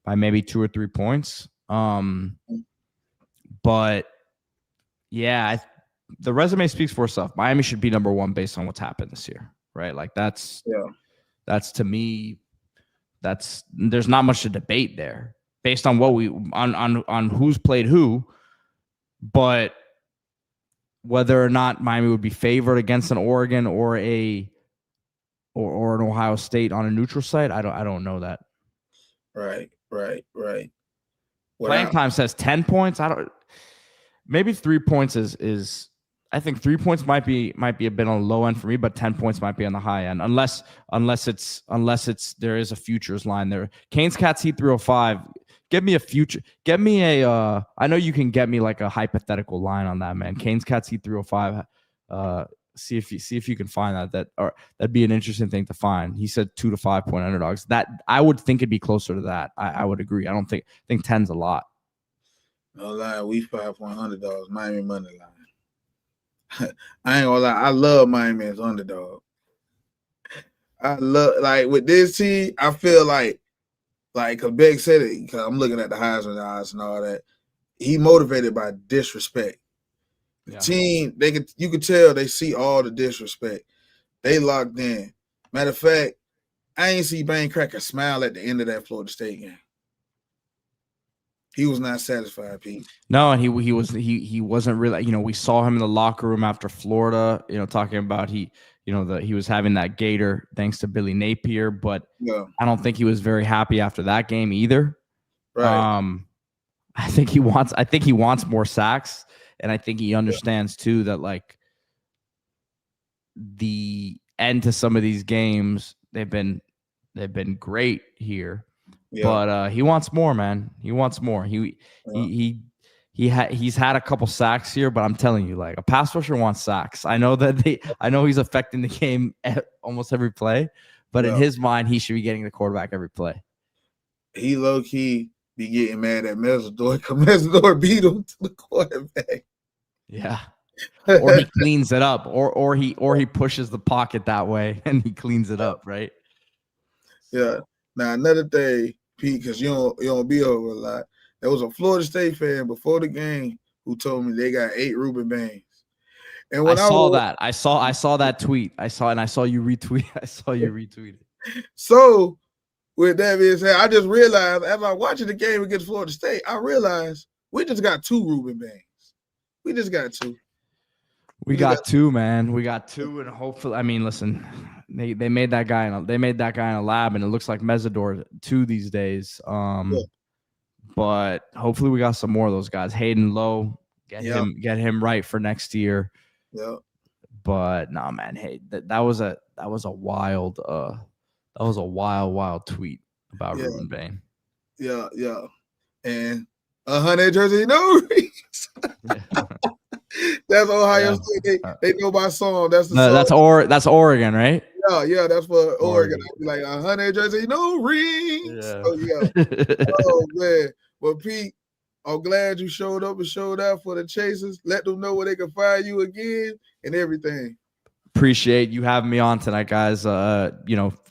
Speaker 2: maybe 2 or 3 points. But yeah, the resume speaks for itself. Miami should be number one based on what's happened this year, right? Like that's to me, there's not much to debate there based on what on who's played who, but whether or not Miami would be favored against an Oregon or an Ohio State on a neutral site, I don't know that.
Speaker 1: Right.
Speaker 2: Playing time says 10 points. Maybe 3 points is I think 3 points might be a bit on the low end for me, but 10 points might be on the high end unless there is a futures line there. Canes Cats Heat 305. Get me a future. Get me a. I know you can get me like a hypothetical line on that, man. Canes Cats Heat 305. See if you can find that'd be an interesting thing to find. He said 2 to 5 point underdogs. That I would think it'd be closer to that. I would agree. I think 10's a lot.
Speaker 1: No lie, we 5 point underdogs. Miami money line. I ain't gonna lie. I love Miami as underdog. I love with this team. I feel like cause Beck said it. Cause I'm looking at the Heisman odds and all that. He motivated by disrespect. The team, you could tell they see all the disrespect. They locked in. Matter of fact, I ain't see Bane crack a smile at the end of that Florida State game. He was not satisfied, Pete.
Speaker 2: No, and he wasn't really. We saw him in the locker room after Florida. Talking about he was having that gator thanks to Billy Napier, but I don't think he was very happy after that game either.
Speaker 1: Right.
Speaker 2: I think he wants more sacks, and I think he understands too that like the end to some of these games they've been great here. Yeah. But he wants more, man. He wants more. He's had a couple sacks here, but I'm telling you, like a pass rusher wants sacks. I know he's affecting the game at almost every play, but in his mind, he should be getting the quarterback every play.
Speaker 1: He low key be getting mad at Mesidor because Mesidor beat him to the quarterback.
Speaker 2: Yeah. Or he cleans it up, or he pushes the pocket that way and he cleans it up, right?
Speaker 1: Yeah. Now another thing, Pete, because you don't be over a lot. There was a Florida State fan before the game who told me they got 8 Ruben Bains. And when I saw
Speaker 2: that tweet. I saw you retweet. I saw you retweet it.
Speaker 1: So with that being said, I just realized as I was watching the game against Florida State, I realized we just got 2 Ruben Bains. We just got 2.
Speaker 2: We got 2, man. We got 2, and hopefully, I mean, listen, they made that guy in a lab, and it looks like Mesidor 2 these days. But hopefully, we got some more of those guys. Hayden Lowe, get him right for next year.
Speaker 1: Yeah.
Speaker 2: But nah, man. Hey, that was a wild tweet about Ruben Bain.
Speaker 1: Yeah. And 100 jersey, no rings. That's Ohio State. They know my song. That's the song.
Speaker 2: That's Oregon, right?
Speaker 1: Yeah, that's for Oregon. I'd be like 100 jersey, no rings.
Speaker 2: Yeah.
Speaker 1: Oh yeah. Oh man. Well, Pete, I'm glad you showed up and showed out for the Chasers. Let them know where they can find you again and everything.
Speaker 2: Appreciate you having me on tonight, guys.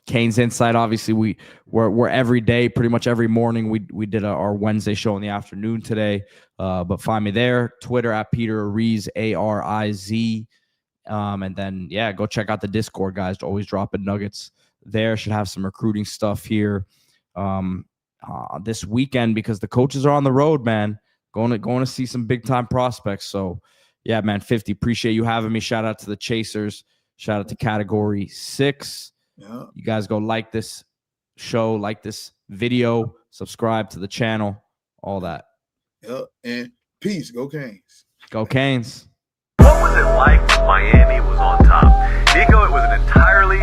Speaker 2: Canes Insight. Obviously, we're every day, pretty much every morning. We did our Wednesday show in the afternoon today. But find me there, Twitter at Peter Ariz, ARIZ. And then go check out the Discord, guys. Always dropping nuggets there. Should have some recruiting stuff here this weekend because the coaches are on the road, man. Going to see some big time prospects. So yeah, man, 50. Appreciate you having me. Shout out to the Chasers. Shout out to Category 6.
Speaker 1: Yeah.
Speaker 2: You guys go like this show, like this video, subscribe to the channel, all that.
Speaker 1: Yeah. And peace. Go Canes.
Speaker 2: Go Canes.
Speaker 5: What was it like when Miami was on top? Nico, it was an entirely